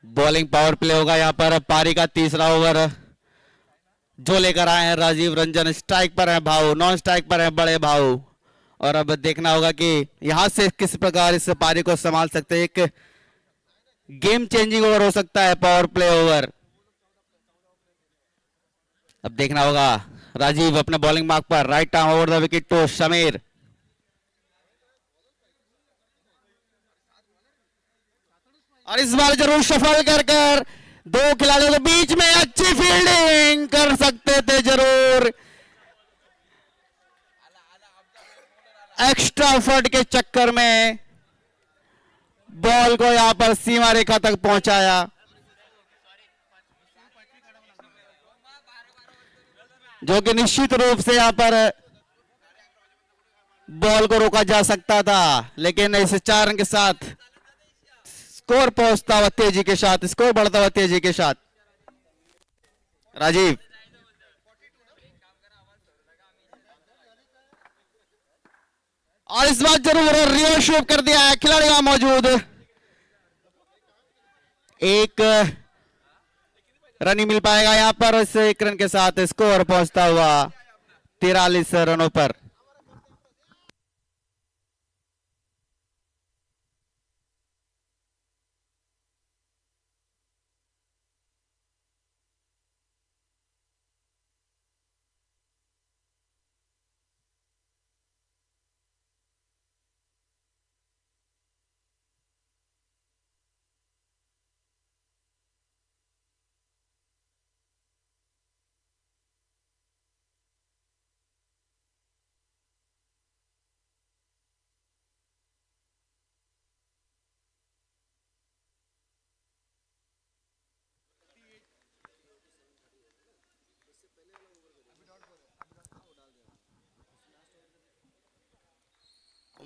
बॉलिंग पावर प्ले होगा यहां पर पारी का तीसरा ओवर जो लेकर आए हैं राजीव रंजन। स्ट्राइक पर है भाऊ, नॉन स्ट्राइक पर है बड़े भाऊ। और अब देखना होगा कि यहां से किस प्रकार इस पारी को संभाल सकते हैं। एक गेम चेंजिंग ओवर हो सकता है पावर प्ले ओवर। अब देखना होगा राजीव अपने बॉलिंग मार्क पर, right arm over the wicket to Sameer. और इस बार जरूर सफल कर 2 खिलाड़ियों के बीच में अच्छी फील्डिंग कर सकते थे जरूर। एक्स्ट्रा एफर्ट के चक्कर में बॉल को यहां पर सीमा रेखा तक पहुंचाया। जो कि निश्चित रूप से यहां पर बॉल को रोका जा सकता था, लेकिन इस 4 रन के साथ स्कोर पहुंचता हुआ तेजी के साथ, स्कोर बढ़ता हुआ तेजी के साथ। राजीव और इस बार जरूर रिवर्स शूट कर दिया है खिलाड़ी वहां मौजूद। 1 रन ही मिल पाएगा यहां पर। इस 1 रन के साथ स्कोर पहुंचता हुआ 43 रनों पर।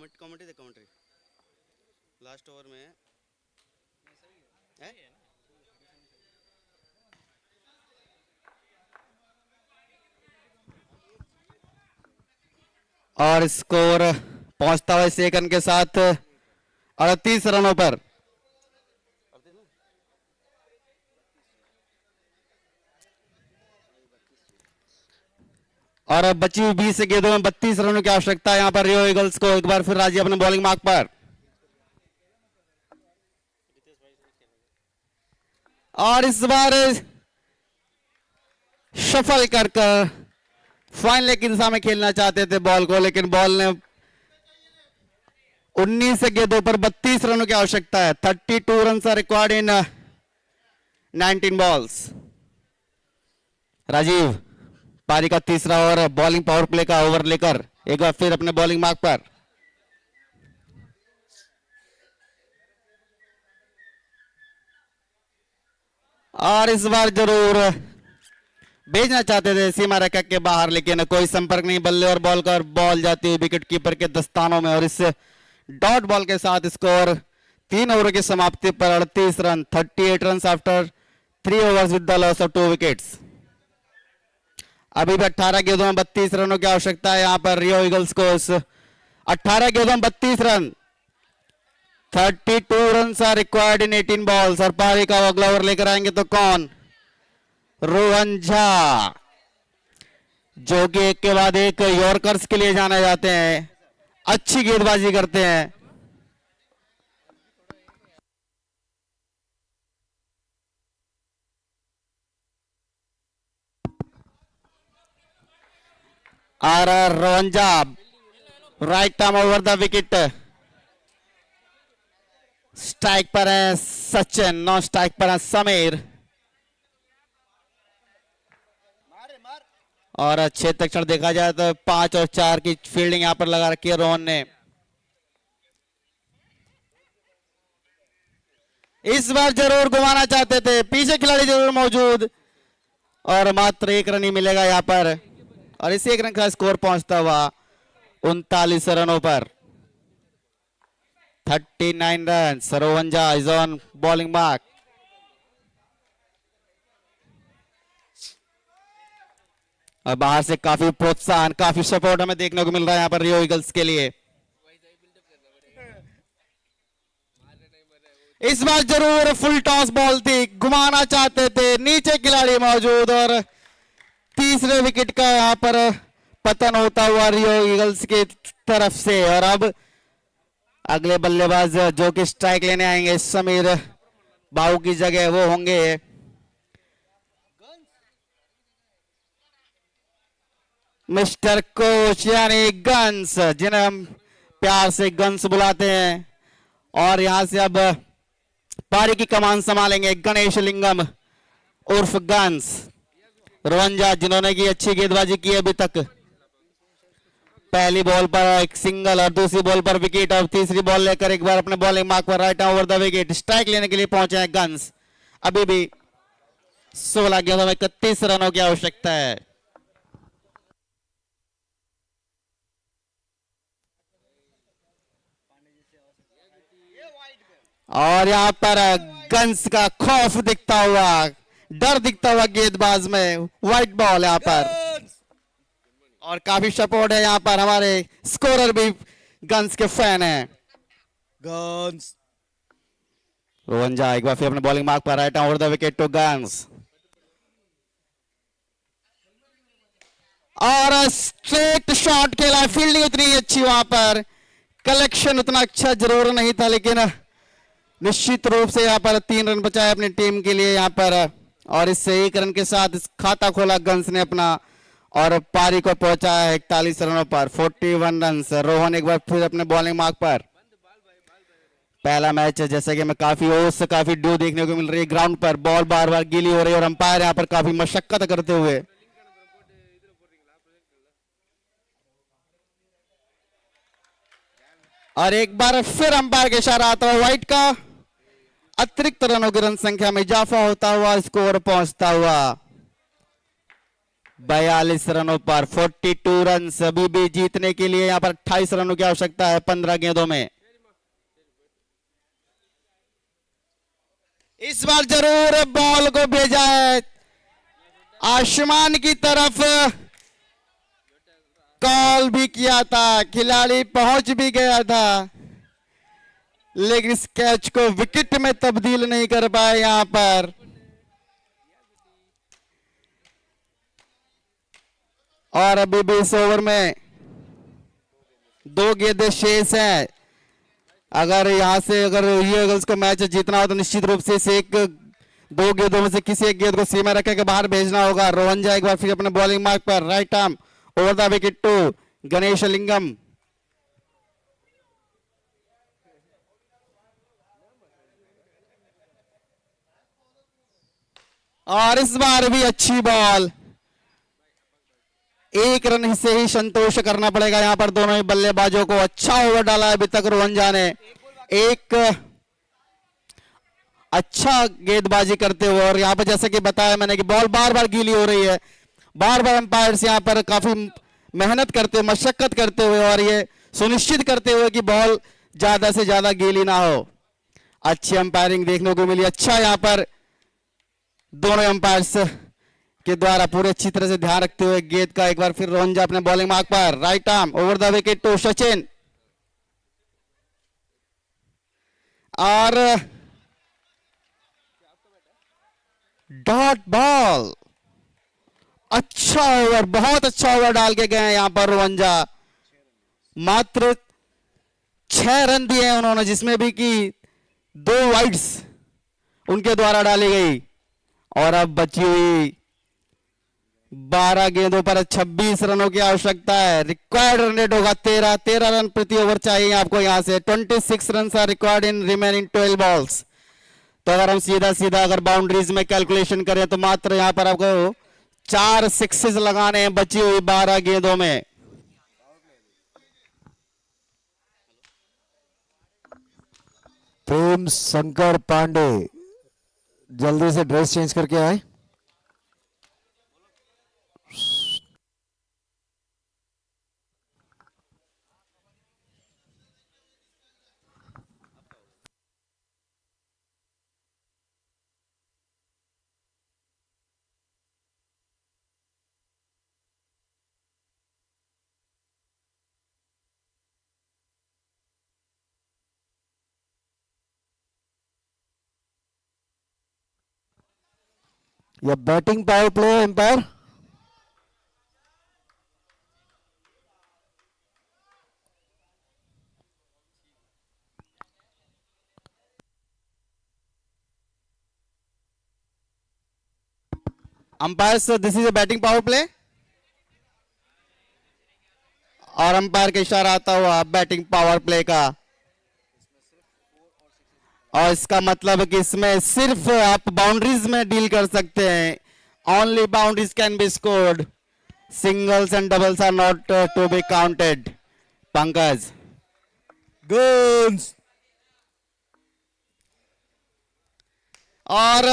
कमेंट्री दे कमेंट्री लास्ट ओवर में है? और स्कोर पहुंचता हुआ सेकंड के साथ 38 रनों पर। और अब बची हुई 20 गेंदों में 32 रनों की आवश्यकता है यहाँ पर रियो ईगल्स को। एक बार फिर राजी अपने बॉलिंग मार्क पर, और इस बार शफल कर फाइनल की दिशा में खेलना चाहते थे बॉल को, लेकिन बॉल ने 19 गेंदों पर 32 रनों की आवश्यकता है। 32 run are required in 19 balls. Rajiv पारी का तीसरा ओवर बॉलिंग पावर प्ले का ओवर लेकर एक बार फिर अपने बॉलिंग मार्क पर। और इस बार जरूर भेजना चाहते थे सीमा रेखा के बाहर, लेकिन कोई संपर्क नहीं बल्ले और बॉल का, बॉल जाती हुई विकेट कीपर के दस्तानों में। और इस डॉट बॉल के साथ स्कोर 3 ओवर की समाप्ति पर 38 run, 38 run after 3 overs with the loss of 2 wickets. अभी भी 18 गेंदों में 32 रनों की आवश्यकता है यहाँ पर रियो ईगल्स को। 18 गेंदों में 32 run, 32 run are required in 18 balls. और पारी का अगला ओवर लेकर आएंगे तो कौन? रोहन झा, जो कि एक के बाद एक यॉर्कर्स के लिए जाने जाते हैं, अच्छी गेंदबाजी करते हैं। और Rohan Jha right arm over the wicket. Strike पर है सचिन, नॉन स्ट्राइक पर है समीर। और क्षेत्र क्षण देखा जाए तो 5 और 4 की फील्डिंग यहां पर लगा रखी है रोहन ने। इस बार जरूर घुमाना चाहते थे, पीछे खिलाड़ी जरूर मौजूद, और मात्र 1 रन ही मिलेगा यहां पर। और इस 1 रन का स्कोर पहुंचता हुआ 39 रनों पर। 39 run. Rohan Jha is on bowling mark. और बाहर से काफी प्रोत्साहन, काफी सपोर्ट हमें देखने को मिल रहा है यहाँ पर रियो ईगल्स के लिए। इस बार जरूर फुल टॉस बॉल थी, घुमाना चाहते थे, नीचे खिलाड़ी मौजूद, और तीसरे विकेट का यहाँ पर पतन होता हुआ रियो ईगल्स की तरफ से। और अब अगले बल्लेबाज जो कि स्ट्राइक लेने आएंगे समीर बाबू की जगह, वो होंगे मिस्टर कोच यानी गन्स, जिन्हें हम प्यार से गन्स बुलाते हैं। और यहां से अब पारी की कमान संभालेंगे गणेश लिंगम उर्फ गन्स। रोहन झा, जिन्होंने की अच्छी गेंदबाजी की अभी तक, पहली बॉल पर एक सिंगल और दूसरी बॉल पर विकेट, और तीसरी बॉल लेकर एक बार अपने बॉलिंग मार्क पर right over the wicket strike लेने के लिए पहुंचे हैं गन्स। अभी भी 16 गेंदों में 31 रनों की आवश्यकता है। और यहां पर गन्स का खौफ दिखता हुआ, डर दिखता हुआ गेंदबाज में। व्हाइट बॉल यहां पर, और काफी सपोर्ट है यहां पर। हमारे स्कोरर भी गन्स के फैन हैं। गन्स रोहन झा एक बार फिर अपने बॉलिंग मार्क पर right over the wicket to गन्स। और स्ट्रेट शॉट खेला, फील्डिंग उतनी अच्छी वहां पर, कलेक्शन उतना अच्छा जरूर नहीं था, लेकिन निश्चित रूप से यहाँ पर 3 रन बचाए अपनी टीम के लिए यहाँ पर। और इससे 1 रन के साथ खाता खोला गन्स ने अपना, और पारी को पहुंचा है 41 रनों पर, 41 रन। रोहन एक बार फिर अपने बॉलिंग मार्क पर। पहला मैच है, जैसे कि मैं काफी ओस से काफी ड्यू देखने को मिल रही है ग्राउंड पर, बॉल बार बार गीली हो रही है, और अंपायर यहाँ पर काफी मशक्कत करते हुए। और एक बार फिर अंपायर के इशारा आता है व्हाइट का। अतिरिक्त रनों की रन संख्या में इजाफा होता हुआ, स्कोर पहुंचता हुआ 42 रनों पर 42 रन अभी भी जीतने के लिए यहाँ पर 28 रनों की आवश्यकता है 15 गेंदों में। इस बार जरूर बॉल को भेजा है आसमान की तरफ, कॉल भी किया था, खिलाड़ी पहुंच भी गया था, लेकिन इस कैच को विकेट में तब्दील नहीं कर पाए यहां पर। और अभी भी इस ओवर में 2 गेंदें शेष हैं। अगर यहां से अगर ईगल्स को मैच जीतना हो तो निश्चित रूप से इस 2 गेंदों में से किसी एक गेंद को सीमा रेखा के बाहर भेजना होगा। रोहंजा एक बार फिर अपने बॉलिंग मार्क पर, right arm over the wicket to Ganesh Lingam. और इस बार भी अच्छी बॉल, 1 रन से ही संतोष करना पड़ेगा यहां पर दोनों ही बल्लेबाजों को। अच्छा ओवर डाला अभी तक रोहंजा ने, एक अच्छा गेंदबाजी करते हुए। और यहां पर जैसे कि बताया मैंने कि बॉल बार बार गीली हो रही है, बार बार अंपायर्स यहां पर काफी मेहनत करते हुए, मशक्कत करते हुए और ये सुनिश्चित करते हुए कि बॉल ज्यादा से ज्यादा गीली ना हो। अच्छी अंपायरिंग देखने को मिली। अच्छा यहां पर दोनों अंपायर्स के द्वारा पूरे अच्छी तरह से ध्यान रखते हुए गेंद का एक बार फिर रोहंजा अपने बॉलिंग मार्क पर, right arm over the wicket to Sachin. और डॉट बॉल, अच्छा ओवर, बहुत अच्छा ओवर डाल के गए हैं यहां पर रोहंजा। मात्र 6 रन दिए हैं उन्होंने, जिसमें भी कि 2 वाइड्स उनके द्वारा डाली गई। और अब बची हुई 12 गेंदों पर 26 रनों की आवश्यकता है। रिक्वायर्ड रन रेट होगा 13 रन प्रति ओवर चाहिए आपको यहां से। 26 run are required in remaining 12 balls. तो अगर हम सीधा अगर बाउंड्रीज में कैलकुलेशन करें तो मात्र यहां पर आपको 4 सिक्सेस लगाने हैं बची हुई 12 गेंदों में। प्रेम शंकर पांडे जल्दी से ड्रेस चेंज करके आए। या batting power play umpire. Umpire this is a batting power play. और अंपायर का इशारा आता हुआ बैटिंग पावर प्ले का। और इसका मतलब है कि इसमें सिर्फ आप बाउंड्रीज में डील कर सकते हैं। Only boundaries can be scored, singles and doubles are not to be counted. Pankaj गुड्स। और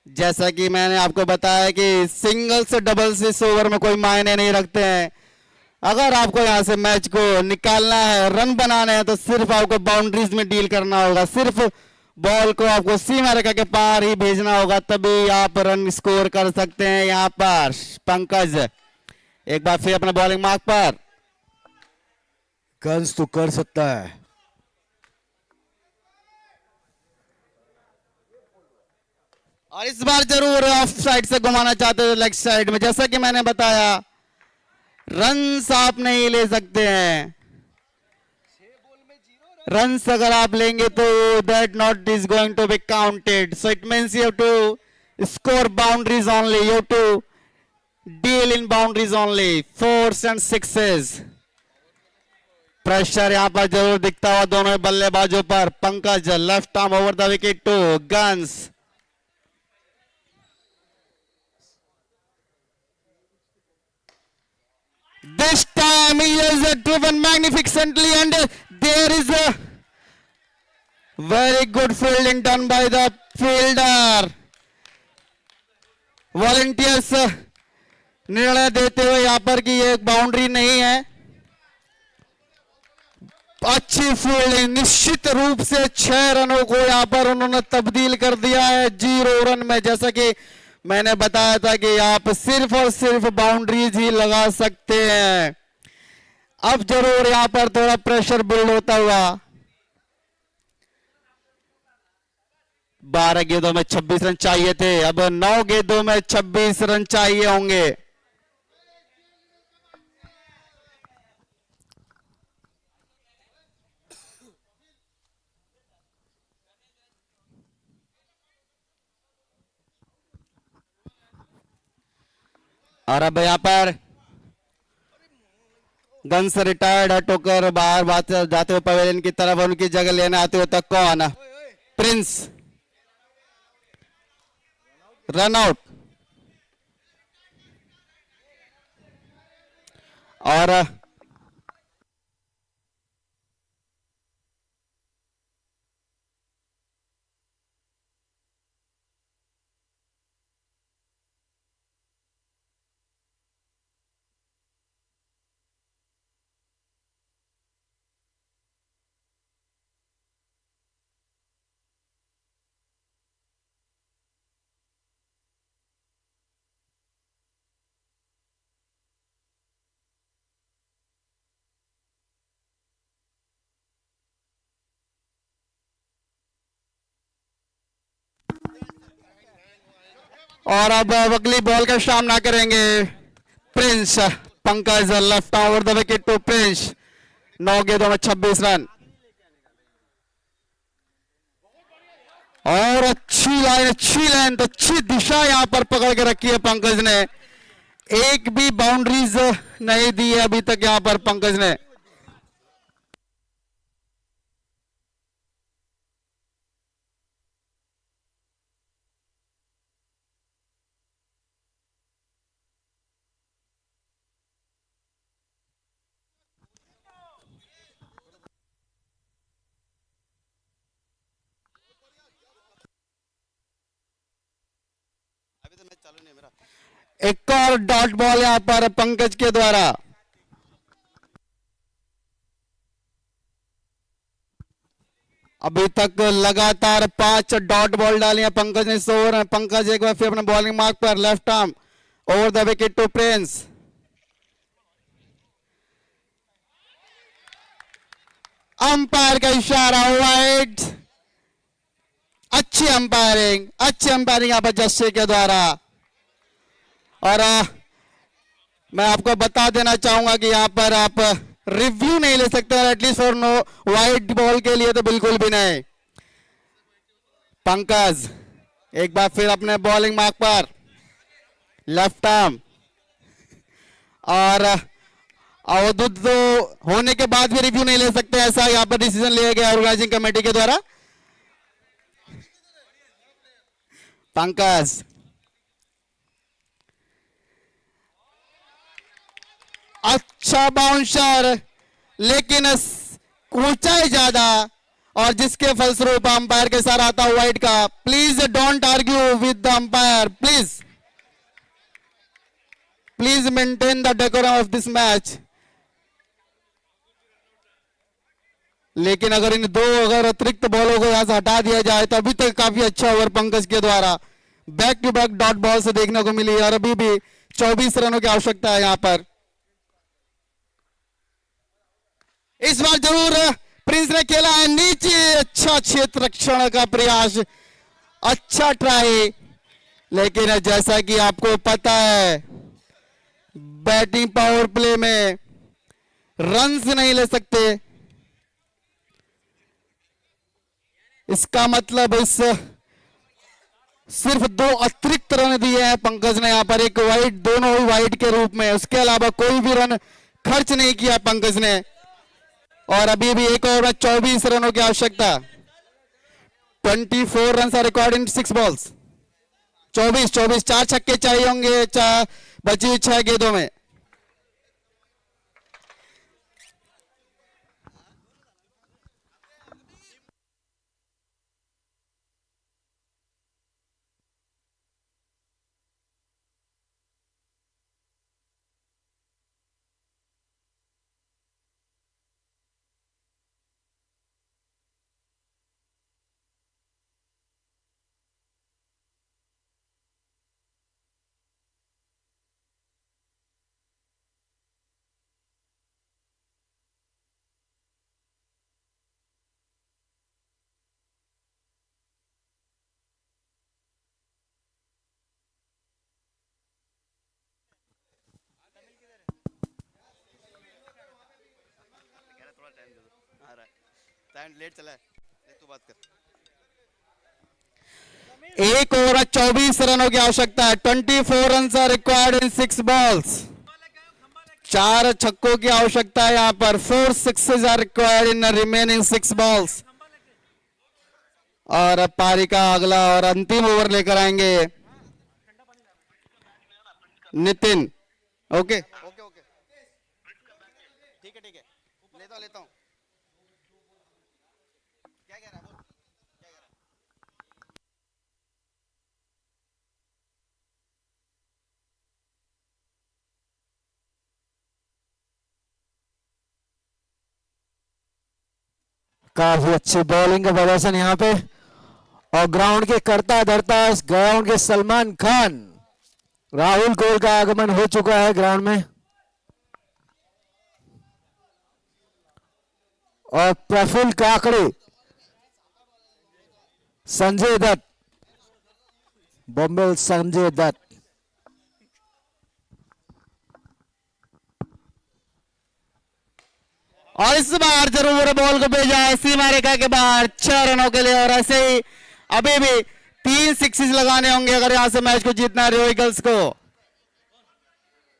जैसा कि मैंने आपको बताया कि सिंगल्स डबल्स इस ओवर में कोई मायने नहीं रखते हैं। अगर आपको यहां से मैच को निकालना है, रन बनाने हैं, तो सिर्फ आपको बाउंड्रीज में डील करना होगा। सिर्फ बॉल को आपको सीमा रेखा के पार ही भेजना होगा, तभी आप रन स्कोर कर सकते हैं यहां पर। पंकज एक बार फिर अपने बॉलिंग मार्क पर। गंज तो कर सकता है। और इस बार जरूर ऑफ साइड से घुमाना चाहते थे लेग साइड में। जैसा कि मैंने बताया, रन्स आप नहीं ले सकते हैं। रन्स अगर आप लेंगे तो that not is going to be counted. So it means you have to score boundaries only, you have to deal in boundaries only, 4s and 6s। Pressure यहां पर जरूर दिखता हुआ दोनों बल्लेबाजों पर। Pankaj left arm over the wicket to गन्स। This time he has driven magnificently, and there is a very good fielding done by the fielder. Volunteers निर्णय देते हुए यहाँ पर कि ये बाउंड्री नहीं है। अच्छी फील्डिंग, निश्चित रूप से 6 रनों को यहाँ पर उन्होंने तब्दील कर दिया है 0 रन में। जैसा कि मैंने बताया था कि आप सिर्फ और सिर्फ बाउंड्रीज ही लगा सकते हैं। अब जरूर यहाँ पर थोड़ा प्रेशर बिल्ड होता हुआ। 12 गेंदों में 26 रन चाहिए थे, अब 9 गेंदों में 26 रन चाहिए होंगे। और अब यहाँ पर गन्स रिटायर्ड हटोकर बाहर बात जाते हुए पवेलियन की तरफ उनकी जगह लेने आते हुए तक कौन? Prince run out. और अब अगली बॉल का सामना करेंगे Prince. Pankaj left over the wicket to Prince. 9 गेंदों में 26 रन। और अच्छी लाइन, अच्छी लेंथ, अच्छी दिशा यहां पर पकड़ के रखी है पंकज ने। एक भी बाउंड्रीज नहीं दी है अभी तक यहां पर पंकज ने। एक और डॉट बॉल यहां पर पंकज के द्वारा। अभी तक लगातार 5 डॉट बॉल डाली है पंकज ने इस ओवर में। पंकज एक बार फिर अपने बॉलिंग मार्क पर, left arm over the wicket to Prince. Umpire का इशारा, वाइड। अच्छी अंपायरिंग, अच्छी अंपायरिंग यहां पर जस्से के द्वारा। और मैं आपको बता देना चाहूंगा कि यहां पर आप रिव्यू नहीं ले सकते, at least for no wide ball के लिए तो बिल्कुल भी नहीं। पंकज एक बार फिर अपने बॉलिंग मार्क पर, लेफ्ट आर्म। और अवधुत तो होने के बाद भी रिव्यू नहीं ले सकते, ऐसा यहां पर डिसीजन लिया गया ऑर्गेनाइजिंग कमेटी के द्वारा। पंकज अच्छा बाउंसर, लेकिन ऊंचाई ज्यादा, और जिसके फलस्वरूप अंपायर के साथ आता वाइड का। Please don't argue with the umpire, please please maintain the decorum of this match. लेकिन अगर इन अगर अतिरिक्त बॉलों को यहां से हटा दिया जाए तो अभी तक काफी अच्छा ओवर पंकज के द्वारा back to back dot ball से देखने को मिली, और अभी भी 24 रनों की आवश्यकता है यहां पर। इस बार जरूर प्रिंस ने खेला है नीचे, अच्छा क्षेत्र रक्षण का प्रयास, अच्छा ट्राई, लेकिन जैसा कि आपको पता है बैटिंग पावर प्ले में रन्स नहीं ले सकते। इसका मतलब इस सिर्फ 2 अतिरिक्त रन दिए हैं पंकज ने यहां पर, एक वाइड, दोनों ही वाइड के रूप में। उसके अलावा कोई भी रन खर्च नहीं किया पंकज ने। और अभी भी एक ओवर में 24 रनों की आवश्यकता। 24 run are record in 6 balls. 24 4 छक्के चाहिए होंगे बची हुई 6 गेंदों में। लेट चला है, तू बात कर। एक ओवर 24 रनों की आवश्यकता है। 24 run are required in 6 balls. 4 छक्कों की आवश्यकता है यहां पर। 4 sixes are required in remaining 6 balls. और अब पारी का अगला और अंतिम ओवर लेकर आएंगे नितिन। ओके ओके ओके ठीक है लेता हूँ। क्या कह रहा है बोल, क्या कह रहा है? काफी अच्छी बॉलिंग का प्रदर्शन यहाँ पे। और ग्राउंड के करता धरता ग्राउंड के सलमान खान राहुल कोल का आगमन हो चुका है ग्राउंड में। और प्रफुल्ल काकड़े, संजय दत्त, बॉम्बे संजय दत्त। और इस बार जरूर बॉल को भेजा है सीमा रेखा के बाहर 6 रनों के लिए। और ऐसे ही अभी भी 3 सिक्सेस लगाने होंगे अगर यहां से मैच को जीतना है रियो ईगल्स को।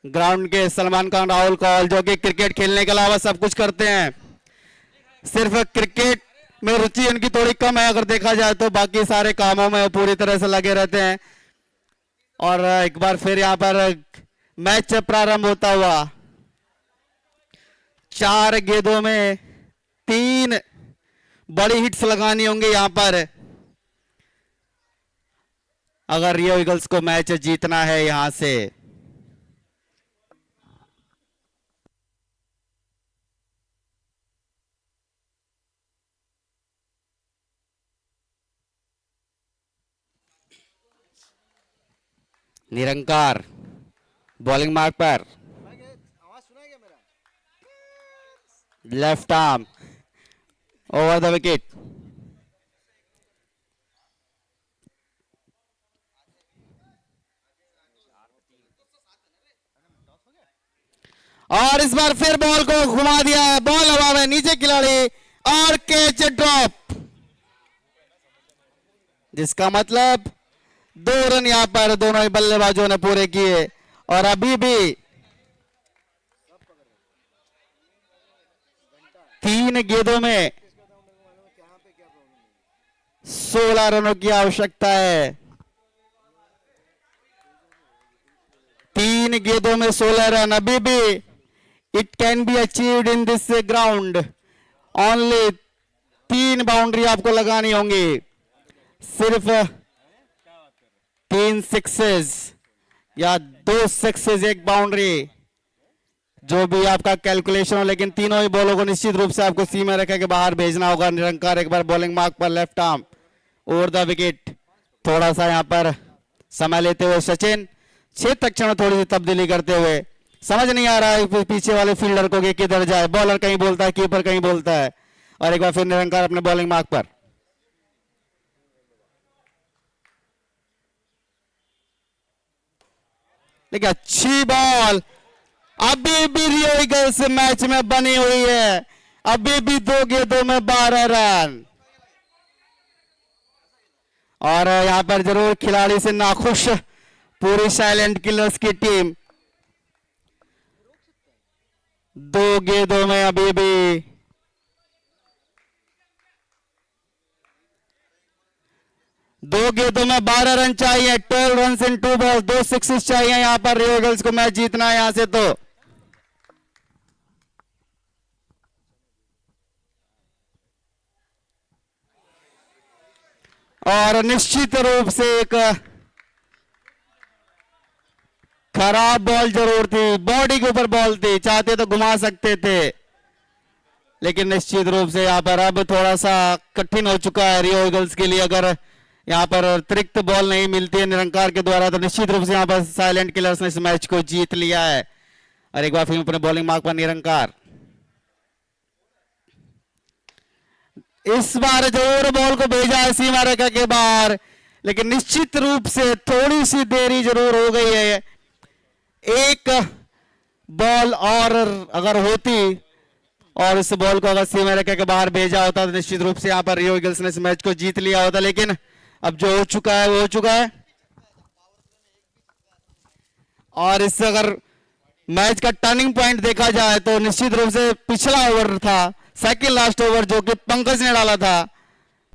ग्राउंड के सलमान खान राहुल कौल जो कि क्रिकेट खेलने के अलावा सब कुछ करते हैं। सिर्फ क्रिकेट में रुचि उनकी थोड़ी कम है अगर देखा जाए तो, बाकी सारे कामों में पूरी तरह से लगे रहते हैं। और एक बार फिर यहां पर मैच प्रारंभ होता हुआ। 4 गेंदों में 3 बड़ी हिट्स लगानी होंगी यहां पर अगर रियो ईगल्स को मैच जीतना है यहां से। निरंकार बॉलिंग मार्क पर, left arm over the wicket. और इस बार फिर बॉल को घुमा दिया है। बॉल हवा में, नीचे खिलाड़ी और कैच ड्रॉप, जिसका मतलब 2 रन यहां पर दोनों ही बल्लेबाजों ने पूरे किए। और अभी भी 3 गेंदों में 16 रनों की आवश्यकता है। 3 गेंदों में 16 रन अभी भी it can be achieved in this ground. Only 3 boundary आपको लगानी होंगी। सिर्फ 3 सिक्सेस या 2 सिक्सेस 1 बाउंड्री, जो भी आपका कैलकुलेशन हो, लेकिन तीनों ही बॉलों को निश्चित रूप से आपको सीमा रेखा के बाहर भेजना होगा। निरंकार एक बार बॉलिंग मार्क पर, left arm over the wicket. थोड़ा सा यहां पर समय लेते हुए सचिन क्षेत्र रक्षण में थोड़ी सी तब्दीली करते हुए, समझ नहीं आ रहा है पीछे वाले फील्डर को कि किधर जाए। बॉलर कहीं बोलता है, कीपर कहीं बोलता है। और एक बार फिर निरंकार अपने बॉलिंग मार्क पर। देखिए अच्छी बॉल, अभी भी रियो ईगल्स मैच में बनी हुई है। अभी भी 2 गेंदों में 12 रन। और यहां पर जरूर खिलाड़ी से नाखुश पूरी साइलेंट किलर्स की टीम। 2 गेंदों में अभी भी 2 गेंदों में 12 रन चाहिए। 12 रन इन 2 बॉल, 2 सिक्सेस चाहिए यहां पर रियो ईगल्स को मैच जीतना है यहां से। तो और निश्चित रूप से एक खराब बॉल जरूर थी, बॉडी के ऊपर बॉल थी, चाहते तो घुमा सकते थे, लेकिन निश्चित रूप से यहां पर अब थोड़ा सा कठिन हो चुका है रियो ईगल्स के लिए। अगर यहां पर अतिरिक्त बॉल नहीं मिलती है निरंकार के द्वारा तो निश्चित रूप से यहां पर साइलेंट किलर्स ने इस मैच को जीत लिया है। और एक बार फिर अपने बॉलिंग मार्क पर निरंकार। इस बार जरूर बॉल को भेजा है सीमा रेखा के बाहर, लेकिन निश्चित रूप से थोड़ी सी देरी जरूर हो गई है। एक बॉल और अगर होती और इस बॉल को अगर सी अमेरिका के बाहर भेजा होता तो निश्चित रूप से यहाँ पर रियो ईगल्स ने इस मैच को जीत लिया होता, लेकिन अब जो हो चुका है वो हो चुका है। और इस अगर मैच का टर्निंग पॉइंट देखा जाए तो निश्चित रूप से पिछला ओवर था, सेकंड लास्ट ओवर जो कि पंकज ने डाला था,